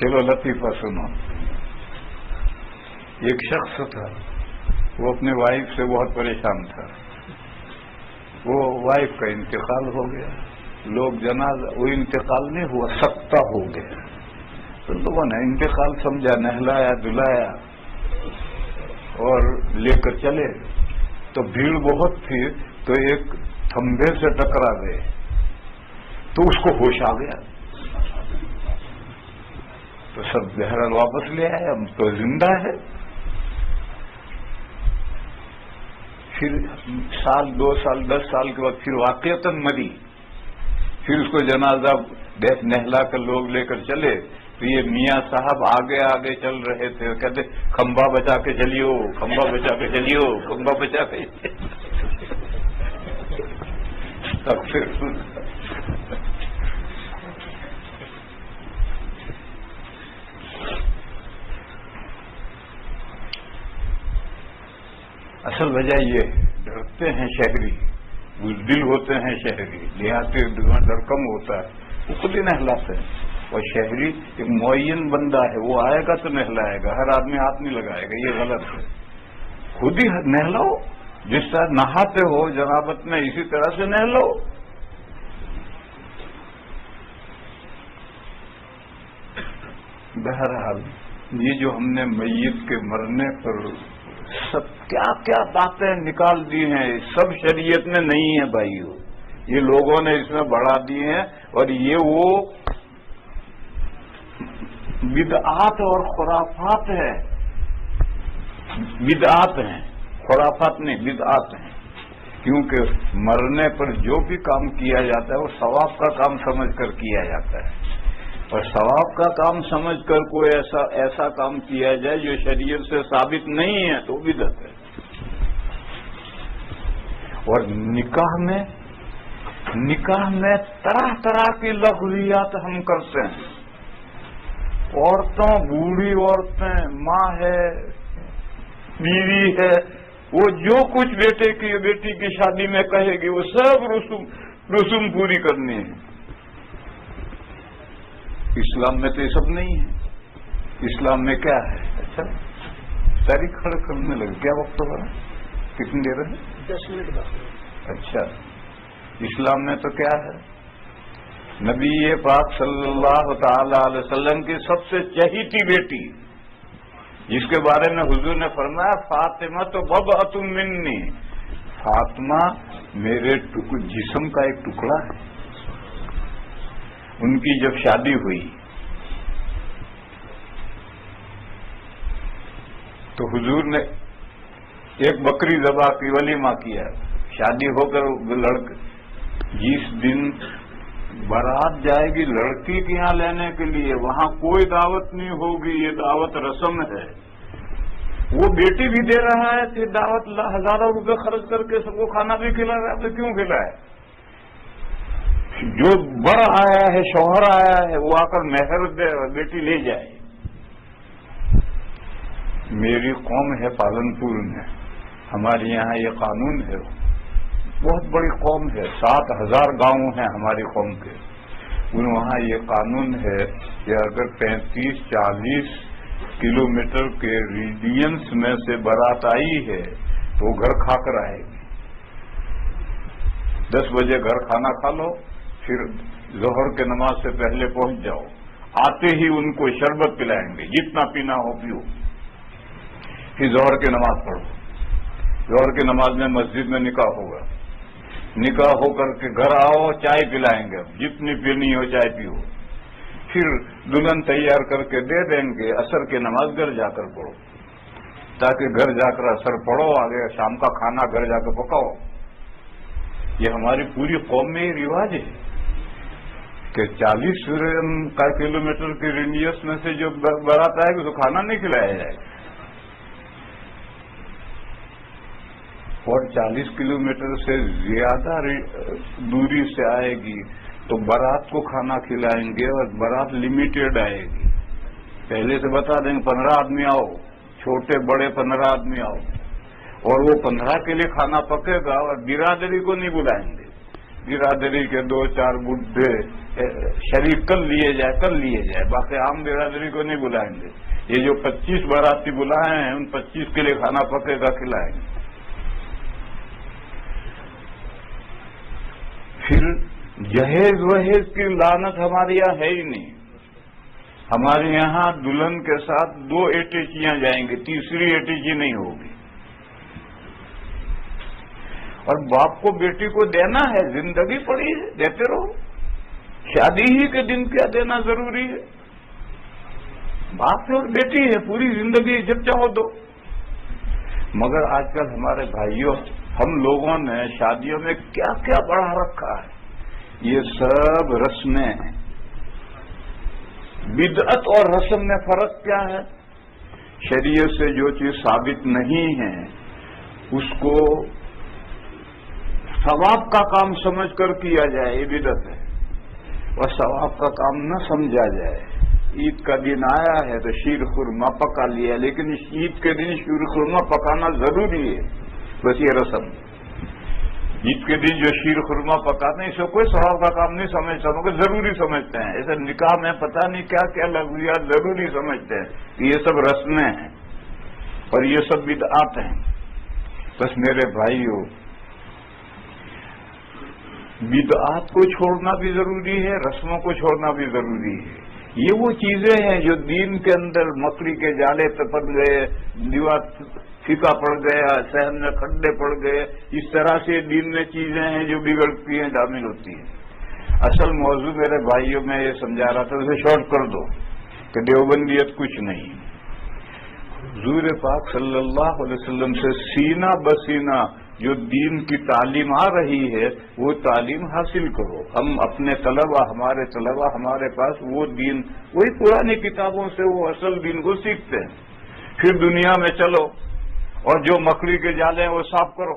چلو لطیفہ سنو. ایک شخص تھا، وہ اپنے وائف سے بہت پریشان تھا. وہ وائف کا انتقال ہو گیا. لوگ جنازہ، وہ انتقال نہیں ہوا، سکتہ ہو گیا. تو لوگوں نے انتقال سمجھا، نہلایا دلایا اور لے کر چلے. تو بھیڑ بہت تھی، تو ایک تھمبے سے ٹکرا گئے، تو اس کو ہوش آ گیا. تو سب بہرحال واپس لے آئے، ہم تو زندہ ہے. پھر سال 2 سال 10 سال کے بعد پھر واقعتاً مری. پھر اس کو جنازہ نہلا کر لوگ لے کر چلے. تو یہ میاں صاحب آگے آگے چل رہے تھے، کہتے کھمبا بچا کے چلیو، کھمبا بچا کے چلیو، کھمبا بچا کے. تب پھر اصل وجہ یہ ڈرتے ہیں شہری، بزدل ہوتے ہیں شہری. دیہاتی ڈر کم ہوتا ہے، وہ خود ہی نہلاتے ہیں. اور شہری ایک معین بندہ ہے، وہ آئے گا تو نہلائے گا، ہر آدمی ہاتھ نہیں لگائے گا. یہ غلط ہے. خود ہی نہلاؤ، جس طرح نہاتے ہو جنابت میں اسی طرح سے نہلاؤ. بہرحال یہ جو ہم نے میت کے مرنے پر سب کیا کیا باتیں نکال دی ہیں، سب شریعت میں نہیں ہے بھائیو. یہ لوگوں نے اس میں بڑھا دی ہیں. اور یہ وہ بدعات اور خرافات ہے. بدعات ہیں، خرافات نہیں، بدعات ہیں. کیونکہ مرنے پر جو بھی کام کیا جاتا ہے وہ ثواب کا کام سمجھ کر کیا جاتا ہے. اور ثواب کا کام سمجھ کر کوئی ایسا کام کیا جائے جو شریعت سے ثابت نہیں ہے تو بدعت ہے. اور نکاح میں طرح طرح کی لغویات ہم کرتے ہیں. عورتوں، بوڑھی عورتیں، ماں ہے، بیوی ہے، وہ جو کچھ بیٹی کی شادی میں کہے گی وہ سب رسوم پوری کرنی ہے. اسلام میں تو یہ سب نہیں ہے. اسلام میں کیا ہے؟ اچھا تاریخ کھڑے کرنے لگے. کیا وقت ہو رہا ہے؟ کتنی دیر ہے؟ 10 منٹ. اچھا اسلام میں تو کیا ہے؟ نبی پاک صلی اللہ تعالی علیہ وسلم کی سب سے چہیتی بیٹی، جس کے بارے میں حضور نے فرمایا فاطمہ تو بضعۃ منی، فاطمہ میرے جسم کا ایک ٹکڑا ہے. ان کی جب شادی ہوئی تو حضور نے ایک بکری ذبح کی، ولیمہ کیا. شادی ہو کر جس دن بارات جائے گی لڑکی کے یہاں لینے کے لیے، وہاں کوئی دعوت نہیں ہوگی، یہ دعوت رسم ہے. وہ بیٹی بھی دے رہا ہے کہ دعوت ہزاروں روپے خرچ کر کے سب کو کھانا بھی کھلا رہا ہے. تو کیوں کھلائے؟ جو بڑا آیا ہے، شوہر آیا ہے، وہ آ کر مہر دے، بیٹی لے جائے. میری قوم ہے پالنپور میں، ہمارے یہاں یہ قانون ہے. بہت بڑی قوم ہے، 7000 گاؤں ہیں ہماری قوم کے. وہاں یہ قانون ہے کہ اگر 35-40 کلومیٹر کے ریڈینس میں سے بارات آئی ہے تو وہ گھر کھا کر آئے گی. 10 بجے گھر کھانا کھا لو، پھر ظہر کے نماز سے پہلے پہنچ جاؤ. آتے ہی ان کو شربت پلائیں گے، جتنا پینا ہو پیو. پھر ظہر کی نماز پڑھو. ظہر کی نماز میں مسجد میں نکاح ہوگا. نکاح ہو کر کے گھر آؤ، چائے پلائیں گے، جتنی پینی ہو چائے پیو. پھر دلہن تیار کر کے دے دیں گے. عصر کی نماز گھر جا کر پڑھو، تاکہ گھر جا کر عصر پڑھو، آگے شام کا کھانا گھر جا کر پکاؤ. یہ ہماری پوری قوم میں یہ رواج ہے کہ 40 کلومیٹر کے ریڈیس میں سے جو بارات آئے گی تو کھانا نہیں کھلایا جائے گا. اور 40 کلومیٹر سے زیادہ دوری سے آئے گی تو بارات کو کھانا کھلائیں گے، اور بارات لمیٹڈ آئے گی. پہلے سے بتا دیں گے 15 آدمی آؤ، چھوٹے بڑے 15 آدمی آؤ. اور وہ 15 کے لیے کھانا پکے گا، اور برادری کو نہیں بلائیں گے. برادری کے 2-4 بڈھے شریک کر لیے جائے، باقی عام برادری کو نہیں بلائیں گے. یہ جو 25 باراتی بلائے ہیں ان 25 کے لیے کھانا پکے گا، کھلائیں گے. پھر جہیز وہیز کی لعنت ہمارے یہاں ہے ہی نہیں. ہمارے یہاں دلہن کے ساتھ 2 ایٹیچیاں جائیں گی، تیسری ایٹیچی نہیں ہوگی. اور باپ کو بیٹی کو دینا ہے، زندگی پڑی ہے، دیتے رہو. شادی ہی کے دن کیا دینا ضروری ہے؟ باپ اور بیٹی ہے، پوری زندگی جب چاہو دو. مگر آج کل ہمارے بھائیوں، ہم لوگوں نے شادیوں میں کیا کیا بڑھا رکھا ہے. یہ سب رسمیں ہیں. بدعت اور رسم میں فرق کیا ہے؟ شریعت سے جو چیز ثابت نہیں ہے اس کو ثواب کا کام سمجھ کر کیا جائے، یہ بدعت ہے. اور ثواب کا کام نہ سمجھا جائے. عید کا دن آیا ہے تو شیر خورما پکا لیا، لیکن اس عید کے دن شیر خورما پکانا ضروری ہے. بس یہ رسم. عید کے دن جو شیر خورما پکاتے ہیں اسے کوئی ثواب کا کام نہیں سمجھتا، مگر ضروری سمجھتے ہیں. ایسے نکاح میں پتہ نہیں کیا کیا لفظیات ضروری سمجھتے ہیں کہ یہ سب رسمیں ہیں اور یہ سب بدعات ہیں. بس میرے بھائیوں، بدعات کو چھوڑنا بھی ضروری ہے، رسموں کو چھوڑنا بھی ضروری ہے. یہ وہ چیزیں ہیں جو دین کے اندر مکڑی کے جالے پہ پڑ گئے، دیوار پھیکا پڑ گیا، صحن میں کھڈے پڑ گئے. اس طرح سے دین میں چیزیں ہیں جو بگڑتی ہیں، شامل ہوتی ہیں. اصل موضوع میرے بھائیوں میں یہ سمجھا رہا تھا، اسے شارٹ کر دو کہ دیوبندیت کچھ نہیں. حضور پاک صلی اللہ علیہ وسلم سے سینہ بسینہ جو دین کی تعلیم آ رہی ہے وہ تعلیم حاصل کرو. ہم اپنے طلبہ، ہمارے طلبہ ہمارے پاس وہ دین، وہی پرانی کتابوں سے وہ اصل دین کو سیکھتے ہیں. پھر دنیا میں چلو اور جو مکڑی کے جالے ہیں وہ صاف کرو،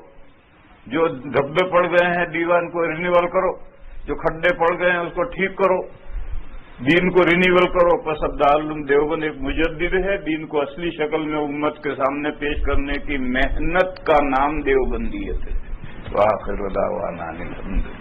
جو دھبے پڑ گئے ہیں دیوان کو رینیول کرو، جو کھڈے پڑ گئے ہیں اس کو ٹھیک کرو، دین کو رینیول کرو. پس اب دارالعلوم دیوبند ایک مجدد ہے. دین کو اصلی شکل میں امت کے سامنے پیش کرنے کی محنت کا نام دیوبندیت ہے. وآخر دعوانا الحمدللہ.